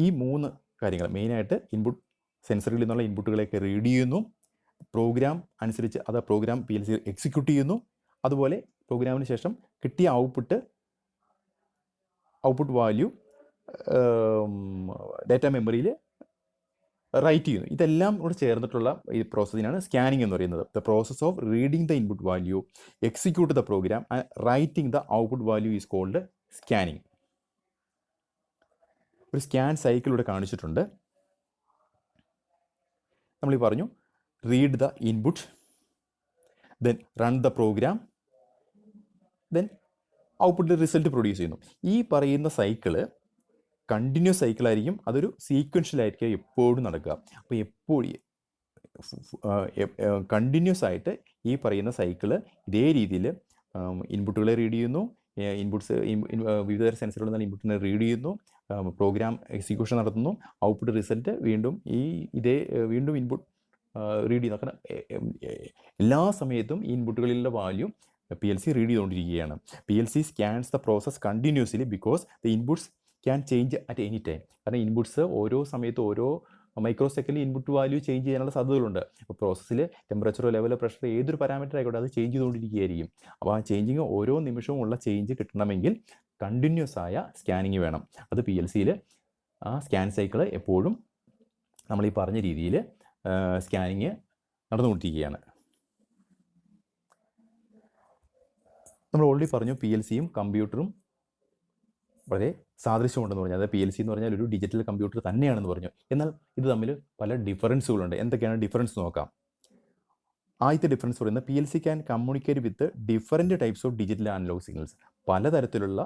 ഈ 3 കാര്യങ്ങൾ മെയിനായിട്ട് ഇൻപുട്ട് സെൻസറുകളിൽ നിന്നുള്ള ഇൻപുട്ടുകളെയൊക്കെ റീഡ് ചെയ്യുന്നു, പ്രോഗ്രാം അനുസരിച്ച് അത് പ്രോഗ്രാം PLC എക്സിക്യൂട്ട് ചെയ്യുന്നു, അതുപോലെ പ്രോഗ്രാമിന് ശേഷം കിട്ടിയ ഔട്ട്പുട്ട് വാല്യൂ ഡേറ്റ മെമ്മറിയിൽ റൈറ്റ് ചെയ്യുന്നു. ഇതെല്ലാം കൂടെ ചേർന്നിട്ടുള്ള ഈ പ്രോസസ്സിനാണ് സ്കാനിങ് എന്ന് പറയുന്നത്. The process of reading the input value, execute the program and writing the output value is called scanning. ഒരു സ്കാൻ സൈക്കിൾ ഇവിടെ കാണിച്ചിട്ടുണ്ട്. നമ്മൾ പറഞ്ഞു read the input, then run the program, then ഔട്ട്പുട്ടിൽ റിസൾട്ട് പ്രൊഡ്യൂസ് ചെയ്യുന്നു. ഈ പറയുന്ന സൈക്കിള് കണ്ടിന്യൂസ് സൈക്കിളായിരിക്കും. അതൊരു സീക്വൻഷ്യലായിരിക്കും എപ്പോഴും നടക്കുക. അപ്പോൾ എപ്പോഴും കണ്ടിന്യൂസ് ആയിട്ട് ഈ പറയുന്ന സൈക്കിള് ഇതേ രീതിയിൽ ഇൻപുട്ടുകളെ റീഡ് ചെയ്യുന്നു, വിവിധ സെൻസറുകളിൽ നിന്ന് ഇൻപുട്ടിനെ റീഡ് ചെയ്യുന്നു, പ്രോഗ്രാം എക്സിക്യൂഷൻ നടത്തുന്നു, ഔട്ട്പുട്ട് റിസൾട്ട് വീണ്ടും ഇൻപുട്ട് റീഡ് ചെയ്യുന്നു. കാരണം എല്ലാ സമയത്തും ഈ ഇൻപുട്ടുകളിലുള്ള വാല്യൂ PLC റീഡ് ചെയ്തുകൊണ്ടിരിക്കുകയാണ്. PLC scans the process continuously because the inputs can change at any time. കാരണം ഇൻപുട്സ് ഓരോ സമയത്തും ഓരോ മൈക്രോ സെക്കൻഡിൽ ഇൻപുട്ട് വാല്യൂ ചേഞ്ച് ചെയ്യാനുള്ള സാധ്യതകളുണ്ട്. അപ്പോൾ പ്രോസസ്സിൽ ടെമ്പറേച്ചറോ ലെവലോ പ്രഷർ ഏതൊരു പാരാമീറ്റർ ആയിക്കോട്ടെ അത് ചേഞ്ച് ചെയ്തുകൊണ്ടിരിക്കുകയായിരിക്കും. അപ്പോൾ ആ ചേഞ്ചിങ് ഓരോ നിമിഷവും ഉള്ള ചേഞ്ച് കിട്ടണമെങ്കിൽ കണ്ടിന്യൂസ് ആയ സ്കാനിങ് വേണം. അത് PLCയിൽ ആ സ്കാൻ സൈക്കിൾ എപ്പോഴും നമ്മൾ ഈ പറഞ്ഞ രീതിയിൽ സ്കാനിങ് നടന്നുകൊണ്ടിരിക്കുകയാണ്. നമ്മൾ ഓൾറെഡി പറഞ്ഞു PLCയും കമ്പ്യൂട്ടറും വളരെ സാദൃശ്യമുണ്ടെന്ന് പറഞ്ഞു. അതായത് PLC എന്ന് പറഞ്ഞാൽ ഒരു ഡിജിറ്റൽ കമ്പ്യൂട്ടർ തന്നെയാണെന്ന് പറഞ്ഞു. എന്നാൽ ഇത് തമ്മിൽ പല ഡിഫറൻസുകളുണ്ട്. എന്തൊക്കെയാണ് ഡിഫറൻസ് നോക്കാം. ആദ്യത്തെ ഡിഫറൻസ് പറയുന്നത് PLC can communicate with different types of digital analog signals. പലതരത്തിലുള്ള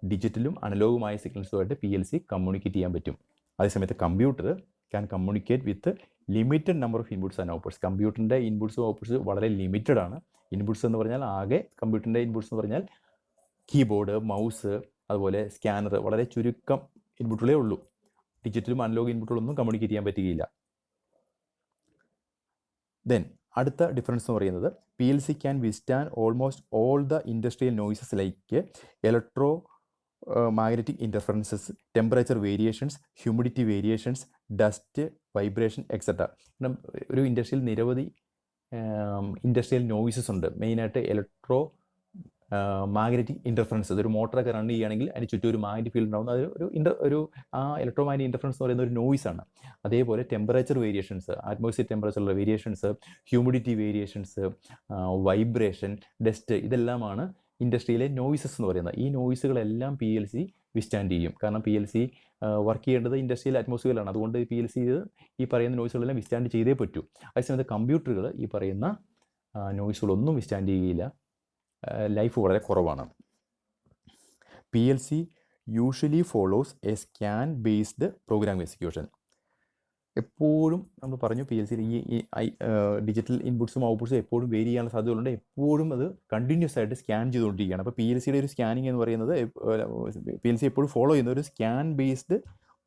ഡിജിറ്റലും അനലോഗുമായ സിഗ്നൽസുമായിട്ട് PLC കമ്മ്യൂണിക്കേറ്റ് ചെയ്യാൻ പറ്റും. അതേസമയത്ത് computer can communicate with limited number of inputs and outputs. കമ്പ്യൂട്ടറിൻ്റെ ഇൻപുട്സും ഔട്ട്പുട്ട്സ് വളരെ ലിമിറ്റഡ് ആണ്. ഇൻപുട്സ് എന്ന് പറഞ്ഞാൽ ആകെ കമ്പ്യൂട്ടറിൻ്റെ ഇൻപുട്സ് എന്ന് പറഞ്ഞാൽ കീബോർഡ്, മൗസ്, അതുപോലെ സ്കാനർ, വളരെ ചുരുക്കം ഇൻപുട്ടുകളേ ഉള്ളൂ. ഡിജിറ്റലും അനലോഗ് ഇൻപുട്ടുകളൊന്നും കമ്മ്യൂണിക്കേറ്റ് ചെയ്യാൻ പറ്റുകയില്ല. ദെൻ അടുത്ത ഡിഫറൻസ് എന്ന് പറയുന്നത് PLC can withstand almost all the industrial noises like electromagnetic interferences, temperature variations, humidity variations, dust, vibration etcetera. ഒരു ഇൻഡസ്ട്രിയിൽ നിരവധി ഇൻഡസ്ട്രിയൽ നോയ്സസ് ഉണ്ട്. മെയിനായിട്ട് ഇലക്ട്രോ മാഗ്നറ്റിക് ഇൻ്റർഫറൻസ്. അതൊരു മോട്ടറൊക്കെ റൺ ചെയ്യുകയാണെങ്കിൽ അതിന് ചുറ്റും ഒരു മാഗ്നറ്റിക് ഫീൽഡ് ഉണ്ടാകുന്ന ഒരു ആ ഇലക്ട്രോ മാഗ്നറ്റിക് ഇൻ്റർഫറൻസ് എന്ന് പറയുന്ന ഒരു നോയ്സാണ്. അതേപോലെ ടെമ്പറേച്ചർ വേരിയേഷൻസ്, അറ്റ്മോസ്ഫിയർ ടെമ്പറേച്ചറിലുള്ള വേരിയേഷൻസ്, ഹ്യൂമിഡിറ്റി വേരിയേഷൻസ്, വൈബ്രേഷൻ, ഡസ്റ്റ്, ഇതെല്ലാമാണ് ഇൻഡസ്ട്രിയിലെ നോയ്സസ് എന്ന് പറയുന്നത്. ഈ നോയ്സുകളെല്ലാം PLC വിസ്റ്റാൻഡ് ചെയ്യും. കാരണം PLC വർക്ക് ചെയ്യേണ്ടത് ഇൻഡസ്ട്രിയൽ അറ്റ്മോസ്ഫിയറിലാണ്. അതുകൊണ്ട് PLC ഈ പറയുന്ന നോയ്സുകളെല്ലാം വിസ്റ്റാൻഡ് ചെയ്തേ പറ്റൂ. അതേസമയത്ത് കമ്പ്യൂട്ടറുകൾ ഈ പറയുന്ന നോയ്സുകളൊന്നും വിസ്റ്റാൻഡ് ചെയ്യുകയില്ല. ലൈഫ് വളരെ കുറവാണ്. PLC usually follows A scan based program execution. എപ്പോഴും നമ്മൾ പറഞ്ഞു PLCയിൽ ഈ ഡിജിറ്റൽ ഇൻപുട്സും ഔട്ട്പുട്സും എപ്പോഴും വേരി ചെയ്യാനുള്ള സാധ്യതകളുണ്ട്. എപ്പോഴും അത് കണ്ടിന്യൂസ് ആയിട്ട് സ്കാൻ ചെയ്തുകൊണ്ടിരിക്കുകയാണ്. അപ്പോൾ PLCയുടെ ഒരു സ്കാനിങ് എന്ന് പറയുന്നത് PLC എപ്പോഴും ഫോളോ ചെയ്യുന്ന ഒരു സ്കാൻ ബേസ്ഡ്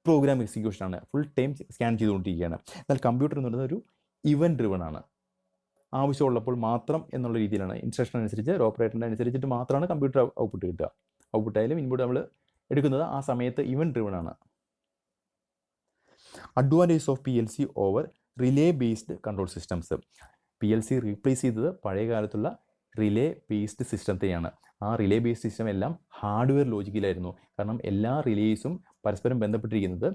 പ്രോഗ്രാം എക്സിക്യൂഷനാണ്. ഫുൾ ടൈം സ്കാൻ ചെയ്തുകൊണ്ടിരിക്കുകയാണ്. എന്നാൽ കമ്പ്യൂട്ടർ എന്ന് പറയുന്നത് ഒരു ഇവൻറ്റ് ഡ്രിവൺ ആണ്. ആവശ്യമുള്ളപ്പോൾ മാത്രം എന്നുള്ള രീതിയിലാണ്. ഇൻസ്ട്രക്ഷൻ അനുസരിച്ച്, ഓപ്പറേറ്ററിൻ്റെ അനുസരിച്ചിട്ട് മാത്രമാണ് കമ്പ്യൂട്ടർ ഔട്ട്പുട്ട് കിട്ടുക. ഔട്ട്പുട്ടായാലും ഇൻപുട്ട് നമ്മൾ എടുക്കുന്നത് ആ സമയത്ത് ഇവൻറ്റ് ഡ്രിവൺ ആണ്. Advantage of PLC over relay based control systems. PLC replace ചെയ്തത് പഴയ കാലത്തുള്ള റിലേ ബേസ്ഡ് സിസ്റ്റത്തെയാണ്. ആ റിലേ ബേസ്ഡ് സിസ്റ്റം എല്ലാം ഹാർഡ്വെയർ ലോജിക്കിലായിരുന്നു. കാരണം എല്ലാ റിലേസും പരസ്പരം ബന്ധപ്പെട്ടിരിക്കുന്നത്,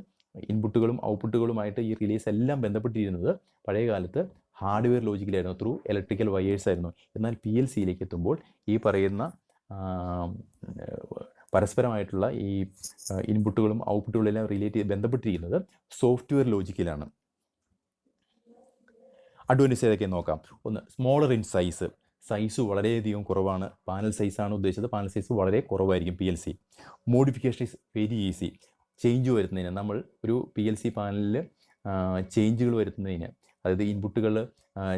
ഇൻപുട്ടുകളും ഔട്ട്പുട്ടുകളുമായിട്ട് ഈ റിലേസ് എല്ലാം ബന്ധപ്പെട്ടിരുന്നത് പഴയ കാലത്ത് ഹാർഡ്വെയർ ലോജിക്കിലായിരുന്നു, ത്രൂ ഇലക്ട്രിക്കൽ വയേഴ്സ് ആയിരുന്നു. എന്നാൽ PLCയിലേക്ക് എത്തുമ്പോൾ ഈ പറയുന്ന പരസ്പരമായിട്ടുള്ള ഈ ഇൻപുട്ടുകളും ഔട്ട്പുട്ടുകളും എല്ലാം ബന്ധപ്പെട്ടിരിക്കുന്നത് സോഫ്റ്റ്വെയർ ലോജിക്കിലാണ്. അഡ്വാൻറ്റേജ് ഏതൊക്കെ നോക്കാം. ഒന്ന്, സ്മോളർ ഇൻ സൈസ് വളരെയധികം കുറവാണ്. പാനൽ സൈസാണ് ഉദ്ദേശിച്ചത്. പാനൽ സൈസ് വളരെ കുറവായിരിക്കും PLC. Modification is very easy. Change വരുത്തുന്നതിന്, നമ്മൾ ഒരു PLC പാനലിൽ ചേഞ്ചുകൾ വരുത്തുന്നതിന്, അതായത് ഇൻപുട്ടുകൾ,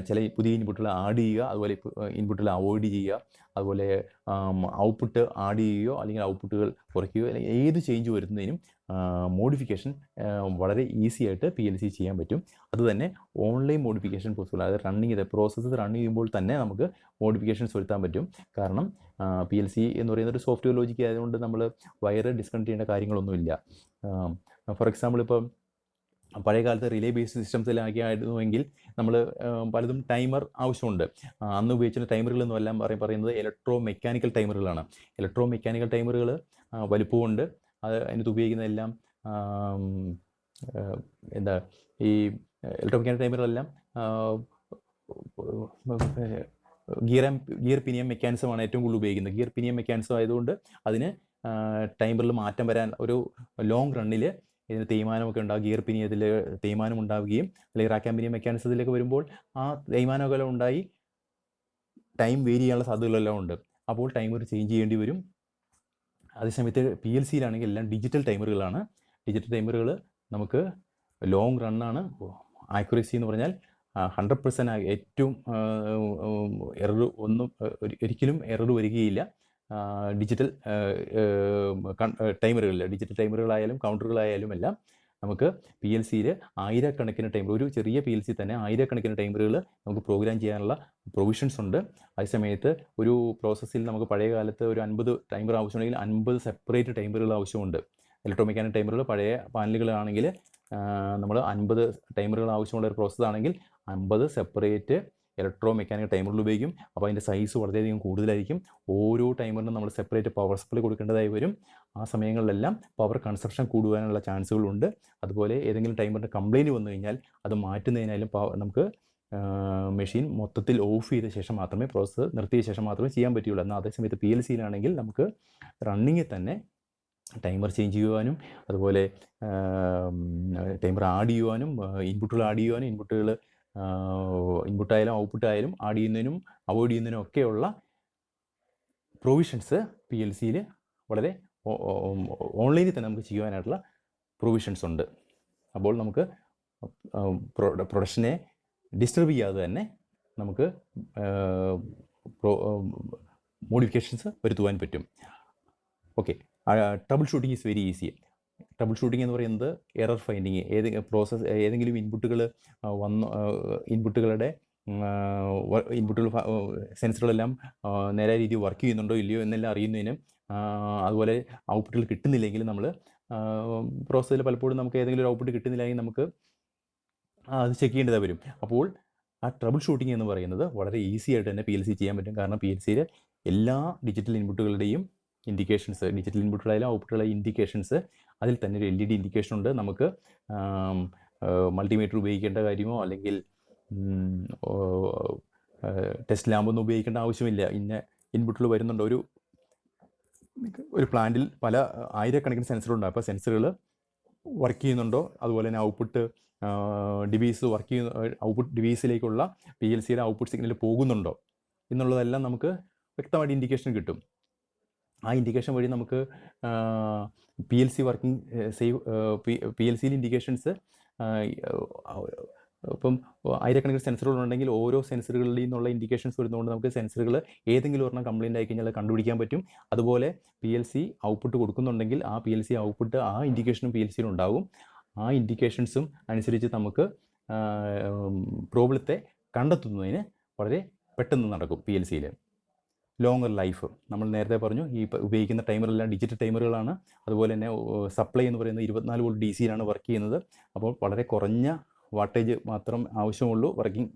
ചില പുതിയ ഇൻപുട്ടുകൾ ആഡ് ചെയ്യുക, അതുപോലെ ഇൻപുട്ടുകൾ അവോയ്ഡ് ചെയ്യുക, അതുപോലെ ഔട്ട്പുട്ട് ആഡ് ചെയ്യുകയോ അല്ലെങ്കിൽ ഔട്ട്പുട്ടുകൾ കുറയ്ക്കുകയോ, അല്ലെങ്കിൽ ഏത് ചേഞ്ച് വരുത്തുന്നതിനും മോഡിഫിക്കേഷൻ വളരെ ഈസി ആയിട്ട് PLC ചെയ്യാൻ പറ്റും. അതുതന്നെ ഓൺലൈൻ മോഡിഫിക്കേഷൻ പോസിബിൾ. അതായത് പ്രോസസ്സ് റൺ ചെയ്യുമ്പോൾ തന്നെ നമുക്ക് മോഡിഫിക്കേഷൻസ് വരുത്താൻ പറ്റും. കാരണം PLC എന്ന് പറയുന്ന ഒരു സോഫ്റ്റ്വെയർ ലോജിക്ക് ആയതുകൊണ്ട് നമ്മൾ വയർ ഡിസ്കണക്ട് ചെയ്യേണ്ട കാര്യങ്ങളൊന്നുമില്ല. ഫോർ എക്സാമ്പിൾ, ഇപ്പോൾ പഴയ കാലത്ത് റിലേ ബേസ്ഡ് സിസ്റ്റംസിലാക്കി ആയിരുന്നുവെങ്കിൽ നമ്മൾ പലതും ടൈമർ ആവശ്യമുണ്ട്. അന്ന് ഉപയോഗിച്ചിരുന്ന ടൈമറുകളെന്നും എല്ലാം പറയുന്നത് ഇലക്ട്രോ മെക്കാനിക്കൽ ടൈമറുകളാണ്. ഇലക്ട്രോ മെക്കാനിക്കൽ ടൈമറുകൾ വലുപ്പമുണ്ട്. അതിനകത്ത് ഉപയോഗിക്കുന്നതെല്ലാം ഈ ഇലക്ട്രോ മെക്കാനിക്കൽ ടൈമറുകളെല്ലാം ഗിയർ പിനിയം മെക്കാനിസമാണ് ഏറ്റവും കൂടുതൽ ഉപയോഗിക്കുന്നത്. ഗിയർ പിനിയം മെക്കാനിസം ആയതുകൊണ്ട് അതിന് ടൈമറിൽ മാറ്റം വരാൻ ഒരു ലോങ് റണ്ണിൽ ഇതിന് തേയ്മാനമൊക്കെ ഉണ്ടാകും. ഗിയർ പിനിയത്തിൽ തേയ്മാനം ഉണ്ടാവുകയും, അല്ലെങ്കിൽ റാക്ക് ആൻഡ് പിനിയം മെക്കാനിസത്തിലേക്ക് വരുമ്പോൾ ആ തേയ്മാനമൊക്കെ ഉണ്ടായി ടൈം വേരി ചെയ്യാനുള്ള സാധ്യതകളെല്ലാം ഉണ്ട്. അപ്പോൾ ടൈമർ ചേഞ്ച് ചെയ്യേണ്ടി വരും. അതേസമയത്ത് PLCയിലാണെങ്കിൽ എല്ലാം ഡിജിറ്റൽ ടൈമറുകളാണ്. ഡിജിറ്റൽ ടൈമറുകൾ നമുക്ക് ലോങ് റണ്ണാണ്. ആക്യുറസി എന്ന് പറഞ്ഞാൽ 100% ഏറ്റവും ഒരിക്കലും എറർ വരികയില്ല. ഡിജിറ്റൽ ടൈമറുകളായാലും കൗണ്ടറുകളായാലും എല്ലാം നമുക്ക് PLCയിൽ ആയിരക്കണക്കിന് ടൈമർ, ഒരു ചെറിയ PLC തന്നെ ആയിരക്കണക്കിന് ടൈമറുകൾ നമുക്ക് പ്രോഗ്രാം ചെയ്യാനുള്ള പ്രൊവിഷൻസ് ഉണ്ട്. അതേസമയത്ത് ഒരു പ്രോസസ്സിൽ നമുക്ക് പഴയ കാലത്ത് ഒരു 50 ടൈമർ ആവശ്യമുണ്ടെങ്കിൽ 50 സെപ്പറേറ്റ് ടൈമറുകൾ ആവശ്യമുണ്ട്. ഇലക്ട്രോമെക്കാനിക് ടൈമറുകൾ പഴയ പാനലുകളാണെങ്കിൽ നമ്മൾ 50 ടൈമറുകൾ ആവശ്യമുള്ള ഒരു പ്രോസസ്സാണെങ്കിൽ 50 സെപ്പറേറ്റ് ഇലക്ട്രോ മെക്കാനിക്കൽ ടൈമറുകൾ ഉപയോഗിക്കും. അപ്പോൾ അതിൻ്റെ സൈസ് വളരെയധികം കൂടുതലായിരിക്കും. ഓരോ ടൈമറിനും നമ്മൾ സെപ്പറേറ്റ് പവർ സപ്ലൈ കൊടുക്കേണ്ടതായി വരും. ആ സമയങ്ങളിലെല്ലാം പവർ കൺസപ്ഷൻ കൂടുവാനുള്ള ചാൻസുകളുണ്ട്. അതുപോലെ ഏതെങ്കിലും ടൈമറിൻ്റെ കംപ്ലയിൻറ്റ് വന്നു കഴിഞ്ഞാൽ അത് മാറ്റുന്നതിനായാലും നമുക്ക് മെഷീൻ മൊത്തത്തിൽ ഓഫ് ചെയ്ത ശേഷം മാത്രമേ പ്രോസസ്സ് നിർത്തിയ ശേഷം മാത്രമേ ചെയ്യാൻ പറ്റുകയുള്ളൂ. എന്നാൽ അതേസമയത്ത് PLCയിലാണെങ്കിൽ നമുക്ക് റണ്ണിങ്ങിൽ തന്നെ ടൈമർ ചേഞ്ച് ചെയ്യുവാനും അതുപോലെ ടൈമർ ആഡ് ചെയ്യുവാനും ഇൻപുട്ടുകൾ ആഡ് ചെയ്യുവാനും ഇൻപുട്ടായാലും ഔട്ട്പുട്ടായാലും ആഡ് ചെയ്യുന്നതിനും അവോയ്ഡ് ചെയ്യുന്നതിനും ഒക്കെയുള്ള പ്രൊവിഷൻസ് PLCയിൽ വളരെ ഓൺലൈനിൽ തന്നെ നമുക്ക് ചെയ്യുവാനായിട്ടുള്ള പ്രൊവിഷൻസ് ഉണ്ട്. അപ്പോൾ നമുക്ക് പ്രൊഡക്ഷനെ ഡിസ്റ്റർബ് ചെയ്യാതെ തന്നെ നമുക്ക് മോഡിഫിക്കേഷൻസ് വരുത്തുവാൻ പറ്റും. Okay, trouble shooting is very easy. Trouble shooting എന്ന് പറയുന്നത് എറർ ഫൈൻഡിങ്, ഏതെങ്കിലും ഇൻപുട്ടുകളുടെ സെൻസറുകളെല്ലാം നേരായ രീതിയിൽ വർക്ക് ചെയ്യുന്നുണ്ടോ ഇല്ലയോ എന്നെല്ലാം അറിയുന്നതിനും അതുപോലെ ഔട്ട്പുട്ടുകൾ കിട്ടുന്നില്ലെങ്കിൽ നമ്മൾ പ്രോസസ്സിൽ പലപ്പോഴും നമുക്ക് ഏതെങ്കിലും ഒരു ഔട്ട്പുട്ട് കിട്ടുന്നില്ലെങ്കിൽ നമുക്ക് അത് ചെക്ക് ചെയ്യേണ്ടതായി വരും. അപ്പോൾ ആ ട്രബിൾ ഷൂട്ടിംഗ് എന്ന് പറയുന്നത് വളരെ ഈസി ആയിട്ട് തന്നെ PLC ചെയ്യാൻ പറ്റും. കാരണം PLCയിൽ എല്ലാ ഡിജിറ്റൽ ഇൻപുട്ടുകളുടെയും ഇൻഡിക്കേഷൻസ്, ഡിജിറ്റൽ ഇൻപുട്ടുകളായാലും ഔട്ട്പുട്ടുകളായ ഇൻഡിക്കേഷൻസ്, അതിൽ തന്നെ ഒരു LED ഇൻഡിക്കേഷൻ ഉണ്ട്. നമുക്ക് മൾട്ടിമീറ്റർ ഉപയോഗിക്കേണ്ട കാര്യമോ അല്ലെങ്കിൽ ടെസ്റ്റ് ലാമ്പൊന്നും ഉപയോഗിക്കേണ്ട ആവശ്യമില്ല. ഇന്ന ഇൻപുട്ടുകൾ വരുന്നുണ്ടോ, ഒരു പ്ലാന്റിൽ പല ആയിരക്കണക്കിന് സെൻസറുണ്ട്. അപ്പോൾ സെൻസറുകൾ വർക്ക് ചെയ്യുന്നുണ്ടോ, അതുപോലെ തന്നെ ഔട്ട്പുട്ട് ഡിവൈസ് വർക്ക് ചെയ്യുന്ന ഔട്ട്പുട്ട് ഡിവൈസിലേക്കുള്ള PLCയുടെ ഔട്ട്പുട്ട് സിഗ്നൽ പോകുന്നുണ്ടോ എന്നുള്ളതെല്ലാം നമുക്ക് വ്യക്തമായിട്ട് ഇൻഡിക്കേഷൻ കിട്ടും. ആ ഇൻഡിക്കേഷൻ വഴി നമുക്ക് PLC വർക്കിംഗ് PLCയിൽ ഇൻഡിക്കേഷൻസ് ഇപ്പം ആയിരക്കണക്കിന് സെൻസറുകളുണ്ടെങ്കിൽ ഓരോ സെൻസറുകളിൽ നിന്നുള്ള ഇൻഡിക്കേഷൻസ് വരുന്നതുകൊണ്ട് നമുക്ക് സെൻസറുകൾ ഏതെങ്കിലും ഒരെണ്ണം കംപ്ലയിൻ്റ് ആയി കഴിഞ്ഞാൽ കണ്ടുപിടിക്കാൻ പറ്റും. അതുപോലെ PLC ഔട്ട്പുട്ട് കൊടുക്കുന്നുണ്ടെങ്കിൽ ആ PLC ഔട്ട്പുട്ട് ആ ഇൻഡിക്കേഷനും PLCയിൽ ഉണ്ടാകും. ആ ഇൻഡിക്കേഷൻസും അനുസരിച്ച് നമുക്ക് പ്രോബ്ലത്തെ കണ്ടെത്തുന്നതിന് വളരെ പെട്ടെന്ന് നടക്കും. PLCയിൽ ലോങ്ങർ ലൈഫ്, നമ്മൾ നേരത്തെ പറഞ്ഞു, ഈ ഉപയോഗിക്കുന്ന ടൈമറെല്ലാം ഡിജിറ്റൽ ടൈമറുകളാണ്. അതുപോലെ തന്നെ സപ്ലൈ എന്ന് പറയുന്നത് 24 വോൾട്ട് DC-യിലാണ് വർക്ക് ചെയ്യുന്നത്. അപ്പോൾ വളരെ കുറഞ്ഞ വാട്ടേജ് മാത്രം ആവശ്യമുള്ളൂ, വർക്കിംഗ്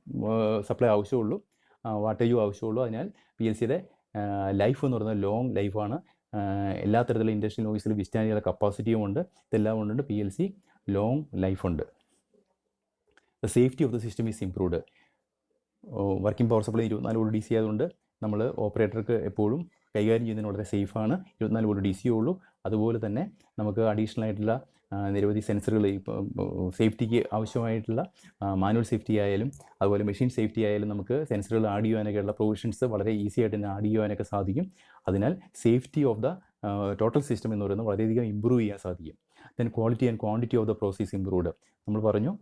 സപ്ലൈ ആവശ്യമുള്ളൂ, വാട്ടേജും ആവശ്യമുള്ളൂ. അതിനാൽ PLCയുടെ ലൈഫ് എന്ന് പറയുന്നത് ലോങ് ലൈഫാണ്. എല്ലാ തരത്തിലുള്ള ഇൻഡസ്ട്രിയൽ നോയ്സിൽ വിസ്റ്റാൻഡ് ചെയ്യാനുള്ള കപ്പാസിറ്റിയും ഉണ്ട്. ഇതെല്ലാം കൊണ്ടുണ്ട് PLC ലോങ് ലൈഫുണ്ട്. The safety of the system is improved. Working power supply 24 volt DC ആയതുകൊണ്ട് നമ്മൾ ഓപ്പറേറ്റർക്ക് എപ്പോഴും കൈകാര്യം ചെയ്യുന്നതിന് വളരെ സേഫാണ്. 24 വോൾട്ട് DC ഉള്ളൂ. അതുപോലെ തന്നെ നമുക്ക് അഡീഷണൽ ആയിട്ടുള്ള നിരവധി സെൻസറുകൾ, ഇപ്പോൾ സേഫ്റ്റിക്ക് ആവശ്യമായിട്ടുള്ള മാനുവൽ സേഫ്റ്റി ആയാലും അതുപോലെ മെഷീൻ സേഫ്റ്റി ആയാലും നമുക്ക് സെൻസറുകൾ ആഡ് ചെയ്യുവാനൊക്കെയുള്ള പ്രൊവിഷൻസ് വളരെ ഈസി ആയിട്ട് തന്നെ ആഡ് ചെയ്യുവാനൊക്കെ സാധിക്കും. അതിനാൽ safety of the total system എന്ന് പറയുന്നത് വളരെയധികം ഇമ്പ്രൂവ് ചെയ്യാൻ സാധിക്കും. Then quality and quantity of the process improved. നമ്മൾ പറഞ്ഞു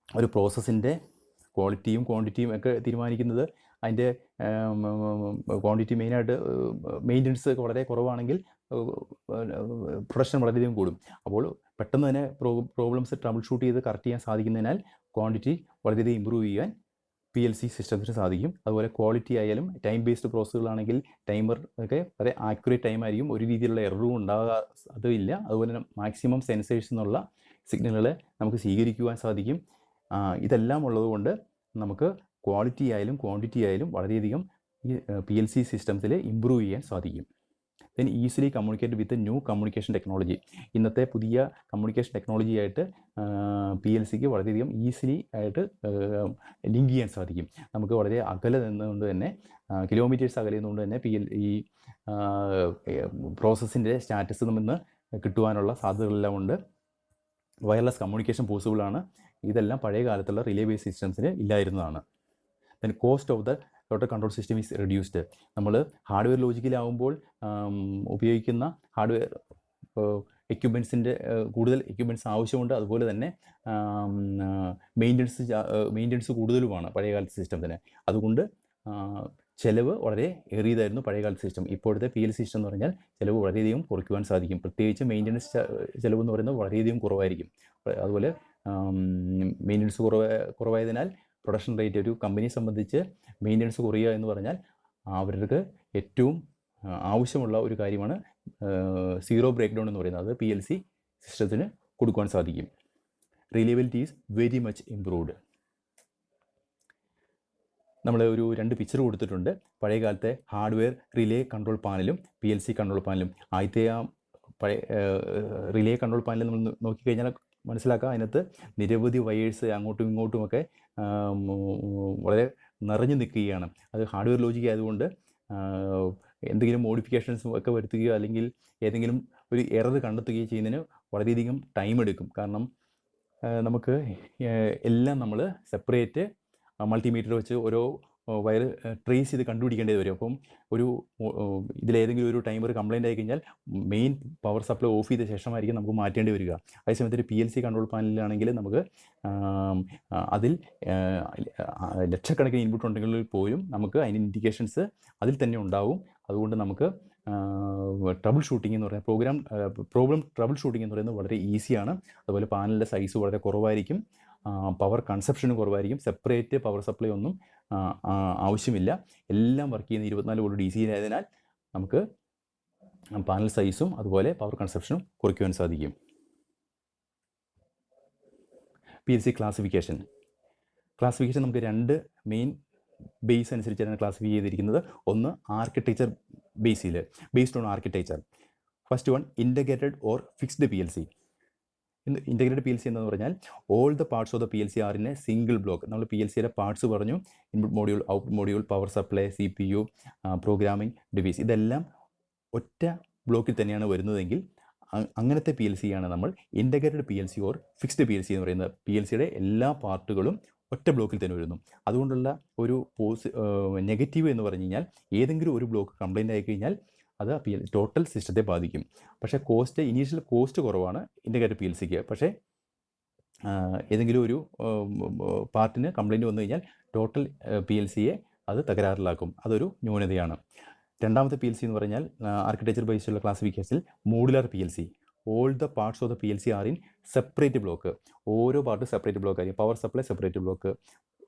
ഒരു പ്രോസസ്സിൻ്റെ ക്വാളിറ്റിയും ക്വാണ്ടിറ്റിയും ഒക്കെ തീരുമാനിക്കുന്നത് അതിൻ്റെ ക്വാണ്ടിറ്റി മെയിനായിട്ട് മെയിൻ്റനൻസ് വളരെ കുറവാണെങ്കിൽ പ്രൊഡക്ഷൻ വളരെയധികം കൂടും. അപ്പോൾ പെട്ടെന്ന് തന്നെ പ്രോബ്ലംസ് ട്രബിൾ ഷൂട്ട് ചെയ്ത് കറക്റ്റ് ചെയ്യാൻ സാധിക്കുന്നതിനാൽ ക്വാണ്ടിറ്റി വളരെയധികം ഇമ്പ്രൂവ് ചെയ്യാൻ PLC സിസ്റ്റത്തിന് സാധിക്കും. അതുപോലെ ക്വാളിറ്റി ആയാലും ടൈം ബേസ്ഡ് പ്രോസസ്സുകളാണെങ്കിൽ ടൈമർ ഒക്കെ വളരെ ആക്യുറേറ്റ് ടൈം ആയിരിക്കും, ഒരു രീതിയിലുള്ള എററും അതില്ല. അതുപോലെ തന്നെ മാക്സിമം സെൻസേഴ്സ് എന്നുള്ള സിഗ്നലുകളെ നമുക്ക് സ്വീകരിക്കുവാൻ സാധിക്കും. ഇതെല്ലാം ഉള്ളതുകൊണ്ട് നമുക്ക് ക്വാളിറ്റി ആയാലും ക്വാണ്ടിറ്റി ആയാലും വളരെയധികം ഈ PLC സിസ്റ്റംസിൽ ഇമ്പ്രൂവ് ചെയ്യാൻ സാധിക്കും. Then easily communicate with new communication technology. ഇന്നത്തെ പുതിയ കമ്മ്യൂണിക്കേഷൻ ടെക്നോളജി ആയിട്ട് PLCക്ക് വളരെയധികം ഈസിലി ആയിട്ട് ലിങ്ക് ചെയ്യാൻ സാധിക്കും. നമുക്ക് വളരെ അകലെ നിന്നുകൊണ്ട് തന്നെ കിലോമീറ്റേഴ്സ് അകലെ നിന്നുകൊണ്ട് തന്നെ ഈ പ്രോസസ്സിൻ്റെ സ്റ്റാറ്റസ് നിന്ന് കിട്ടുവാനുള്ള സാധ്യതകളെല്ലാം ഉണ്ട്. വയർലെസ് കമ്മ്യൂണിക്കേഷൻ പോസിബിളാണ്. ഇതെല്ലാം പഴയ കാലത്തുള്ള റിലേ ബേസ് സിസ്റ്റംസിന് ഇല്ലായിരുന്നതാണ്. Then cost of the total control system is reduced. നമ്മൾ ഹാർഡ്വെയർ ലോജിക്കിലാവുമ്പോൾ ഉപയോഗിക്കുന്ന ഹാർഡ്വെയർ എക്യുപ്മെൻറ്റ്സിൻ്റെ കൂടുതൽ എക്യുപ്മെൻറ്റ്സ് ആവശ്യമുണ്ട്. അതുപോലെ തന്നെ മെയിൻ്റനൻസ് കൂടുതലുമാണ് പഴയകാലത്തെ സിസ്റ്റത്തിന്. അതുകൊണ്ട് ചിലവ് വളരെ ഏറിയതായിരുന്നു പഴയകാലത്തെ സിസ്റ്റം. ഇപ്പോഴത്തെ PLC സിസ്റ്റം എന്ന് പറഞ്ഞാൽ ചിലവ് വളരെയധികം കുറയ്ക്കുവാൻ സാധിക്കും. പ്രത്യേകിച്ച് മെയിൻ്റനൻസ് ചിലവ് എന്ന് പറയുന്നത് വളരെയധികം കുറവായിരിക്കും. അതുപോലെ മെയിൻ്റനൻസ് കുറവായതിനാൽ പ്രൊഡക്ഷൻ റേറ്റ്, ഒരു കമ്പനിയെ സംബന്ധിച്ച് മെയിൻ്റനൻസ് കുറയുക എന്ന് പറഞ്ഞാൽ അവർക്ക് ഏറ്റവും ആവശ്യമുള്ള ഒരു കാര്യമാണ് സീറോ ബ്രേക്ക് ഡൗൺ എന്ന് പറയുന്നത്. അത് PLC സിസ്റ്റത്തിന് കൊടുക്കുവാൻ സാധിക്കും. Reliability is very much improved. നമ്മൾ ഒരു 2 പിക്ചർ കൊടുത്തിട്ടുണ്ട്. പഴയ കാലത്തെ ഹാർഡ്വെയർ റിലേ കൺട്രോൾ പാനലും PLC കൺട്രോൾ പാനലും. ആദ്യത്തെ ആ പഴയ റിലേ കൺട്രോൾ പാനൽ നമ്മൾ നോക്കിക്കഴിഞ്ഞാൽ മനസ്സിലാക്കാം, അതിനകത്ത് നിരവധി വയേഴ്സ് അങ്ങോട്ടും ഇങ്ങോട്ടുമൊക്കെ വളരെ നിറഞ്ഞു നിൽക്കുകയാണ്. അത് ഹാർഡ്വെയർ ലോജിക് ആയതുകൊണ്ട് എന്തെങ്കിലും മോഡിഫിക്കേഷൻസ് ഒക്കെ വരുത്തുകയോ അല്ലെങ്കിൽ ഏതെങ്കിലും ഒരു എറർ കണ്ടെത്തുകയോ ചെയ്യുന്നതിന് വളരെയധികം ടൈം എടുക്കും. കാരണം നമുക്ക് എല്ലാം നമ്മൾ സെപ്പറേറ്റ് മൾട്ടിമീറ്റർ വെച്ച് ഓരോ വയർ ട്രേസ് ചെയ്ത് കണ്ടുപിടിക്കേണ്ടത് വരും. അപ്പം ഒരു ഇതിലേതെങ്കിലും ഒരു ടൈമർ കംപ്ലൈൻ്റ് ആയി കഴിഞ്ഞാൽ മെയിൻ പവർ സപ്ലൈ ഓഫ് ചെയ്ത ശേഷമായിരിക്കും നമുക്ക് മാറ്റേണ്ടി വരിക. അതേസമയത്ത് ഒരു PLC കൺട്രോൾ പാനലിലാണെങ്കിൽ നമുക്ക് അതിൽ ലക്ഷക്കണക്കിന് ഇൻപുട്ട് ഉണ്ടെങ്കിൽ പോലും നമുക്ക് അതിന് ഇൻഡിക്കേഷൻസ് അതിൽ തന്നെ ഉണ്ടാവും. അതുകൊണ്ട് നമുക്ക് ട്രബിൾ ഷൂട്ടിംഗ് എന്ന് പറയുന്നത് പ്രോബ്ലം ട്രബിൾ ഷൂട്ടിംഗ് എന്ന് പറയുന്നത് വളരെ ഈസിയാണ്. അതുപോലെ പാനലിൻ്റെ സൈസ് വളരെ കുറവായിരിക്കും, പവർ കൺസപ്ഷനും കുറവായിരിക്കും. സെപ്പറേറ്റ് പവർ സപ്ലൈ ഒന്നും ആവശ്യമില്ല. എല്ലാം വർക്ക് ചെയ്യുന്ന 24 വോൾട്ട് DC ആയതിനാൽ നമുക്ക് പാനൽ സൈസും അതുപോലെ പവർ കൺസപ്ഷനും കുറയ്ക്കുവാൻ സാധിക്കും. PLC ക്ലാസിഫിക്കേഷൻ നമുക്ക് 2 മെയിൻ ബേസ് അനുസരിച്ചാണ് ക്ലാസിഫൈ ചെയ്തിരിക്കുന്നത്. ഒന്ന് architecture based on architecture. First one integrated or fixed PLC. Integrated PLC എന്ന് പറഞ്ഞാൽ all the parts of the PLC are in A single block. നമ്മൾ PLCയുടെ പാർട്സ് പറഞ്ഞു, input module, output module, power supply, CPU, programming device, ഇതെല്ലാം ഒറ്റ ബ്ലോക്കിൽ തന്നെയാണ് വരുന്നതെങ്കിൽ അങ്ങനത്തെ PLCയാണ് നമ്മൾ integrated PLC or fixed PLC എന്ന് പറയുന്നത്. PLCയുടെ എല്ലാ പാർട്ടുകളും ഒറ്റ ബ്ലോക്കിൽ തന്നെ വരുന്നു. അതുകൊണ്ടുള്ള ഒരു നെഗറ്റീവ് എന്ന് പറഞ്ഞു കഴിഞ്ഞാൽ ഏതെങ്കിലും ഒരു ബ്ലോക്ക് കംപ്ലൈൻ്റ് ആയി കഴിഞ്ഞാൽ അത് ടോട്ടൽ സിസ്റ്റത്തെ ബാധിക്കും. പക്ഷേ ഇനീഷ്യൽ കോസ്റ്റ് കുറവാണ് ഇൻ്റഗ്രേറ്റഡ് PLCക്ക്. പക്ഷേ ഏതെങ്കിലും ഒരു പാർട്ടിന് കംപ്ലൈൻറ്റ് വന്നു കഴിഞ്ഞാൽ ടോട്ടൽ PLCയെ അത് തകരാറിലാക്കും. അതൊരു ന്യൂനതയാണ്. രണ്ടാമത്തെ PLC എന്ന് പറഞ്ഞാൽ ആർക്കിടെക്ചർ ബേസ്ഡുള്ള ക്ലാസിഫിക്കേഷനിൽ modular PLC. All the parts of the PLC are in separate block. ഓരോ പാർട്ടും സെപ്പറേറ്റ് ബ്ലോക്ക് ആയിരിക്കും. Power supply separate block,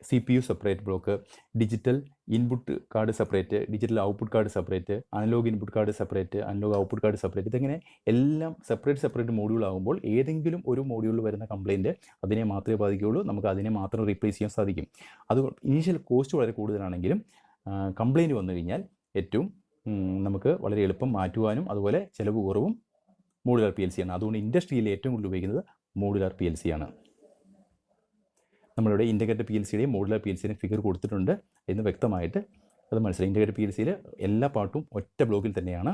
CPU separate block, digital input card separate, digital output card separate, analog input card separate, analog output card separate. ഇതെങ്ങനെ എല്ലാം separate module ആകുമ്പോൾ ഏതെങ്കിലും ഒരു മോഡ്യൂളിൽ വരുന്ന കംപ്ലയിൻറ്റ് അതിനെ മാത്രമേ ബാധിക്കുകയുള്ളൂ. നമുക്ക് അതിനെ മാത്രം റീപ്ലേസ് ചെയ്യാൻ സാധിക്കും. അത് ഇനീഷ്യൽ കോസ്റ്റ് വളരെ കൂടുതലാണെങ്കിലും കംപ്ലയിൻറ്റ് വന്നു കഴിഞ്ഞാൽ ഏറ്റവും നമുക്ക് വളരെ എളുപ്പം മാറ്റുവാനും അതുപോലെ ചിലവ് കുറവും മോഡുലാർ PLC ആണ്. അതുകൊണ്ട് ഇൻഡസ്ട്രിയിൽ ഏറ്റവും കൂടുതൽ ഉപയോഗിക്കുന്നത് മോഡുലാർ PLC ആണ്. നമ്മളിവിടെ ഇൻ്റഗ്രേറ്റഡ് PLCയുടെയും മോഡുലാർ PLCയുടെയും ഫിഗർ കൊടുത്തിട്ടുണ്ട് എന്ന് വ്യക്തമായിട്ട് അത് മനസ്സിലായി. ഇൻ്റഗ്രേറ്റഡ് PLCയിൽ എല്ലാ പാർട്ടും ഒറ്റ ബ്ലോക്കിൽ തന്നെയാണ്.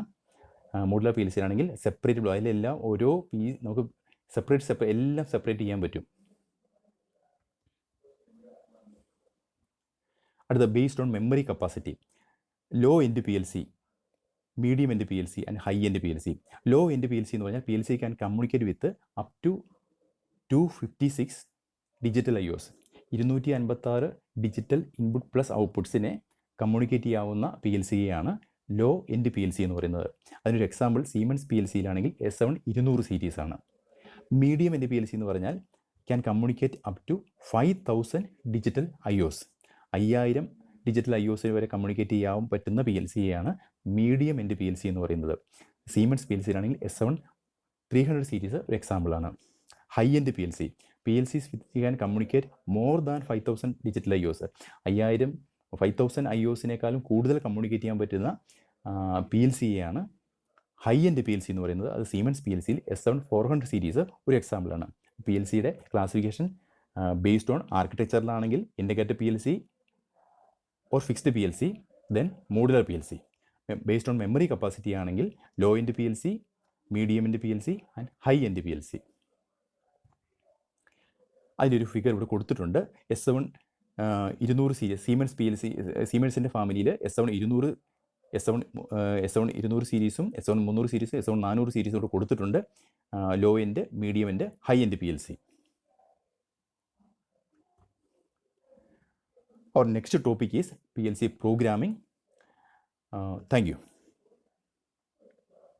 മോഡുലാർ PLC ആണെങ്കിൽ സെപ്പറേറ്റ് ബ്ലോക്ക്, അതിലെല്ലാം ഓരോ നമുക്ക് എല്ലാം സെപ്പറേറ്റ് ചെയ്യാൻ പറ്റും. അടുത്ത based on memory capacity. Low end PLC, medium end PLC and high end PLC. Low end PLC എന്ന് പറഞ്ഞാൽ PLC can communicate with up to 256 digital IOs. 256 digital input plus ഔട്ട്പുട്ട്സിനെ കമ്മ്യൂണിക്കേറ്റ് ചെയ്യാവുന്ന PLCയാണ് ലോ എൻഡ് PLC എന്ന് പറയുന്നത്. അതിനൊരു example Siemens PLCയിലാണെങ്കിൽ S7 200 series ആണ്. മീഡിയം എൻഡ് PLC എന്ന് പറഞ്ഞാൽ can communicate up to 5000 digital IOs. 5000 digital IOs വരെ കമ്മ്യൂണിക്കേറ്റ് ചെയ്യാൻ പറ്റുന്ന PLCയാണ് മീഡിയം എൻഡ് PLC എന്ന് പറയുന്നത്. സീമെൻസ് PLCയിലാണെങ്കിൽ S7 300 സീരീസ് ഒരു എക്സാമ്പിളാണ്. High end PLCs can communicate more than 5000 digital IOs. 5000 IOസിനേക്കാളും കൂടുതൽ കമ്മ്യൂണിക്കേറ്റ് ചെയ്യാൻ പറ്റുന്ന PLCയാണ് ഹൈ എൻഡ് PLC എന്ന് പറയുന്നത്. അത് സീമെൻസ് PLCയിൽ S7 400 സീരീസ് ഒരു എക്സാമ്പിളാണ്. PLCയുടെ ക്ലാസിഫിക്കേഷൻ ബേസ്ഡ് ഓൺ ആർക്കിടെക്ചറിലാണെങ്കിൽ integrated PLC or fixed PLC, then modular PLC. Based on memory capacity ആണെങ്കിൽ low end PLC, medium end PLC and high end PLC. അതിലൊരു figure ഇവിടെ കൊടുത്തിട്ടുണ്ട്. S7 200 സീരീസ് സീമെൻസ് PLC, സീമെൻസിൻ്റെ ഫാമിലിയിൽ S7 200 സീരീസും S7 300 സീരീസും S7 400 സീരീസും ഇവിടെ കൊടുത്തിട്ടുണ്ട്. Low end, medium end, high end PLC. Our next topic is PLC programming. Thank you.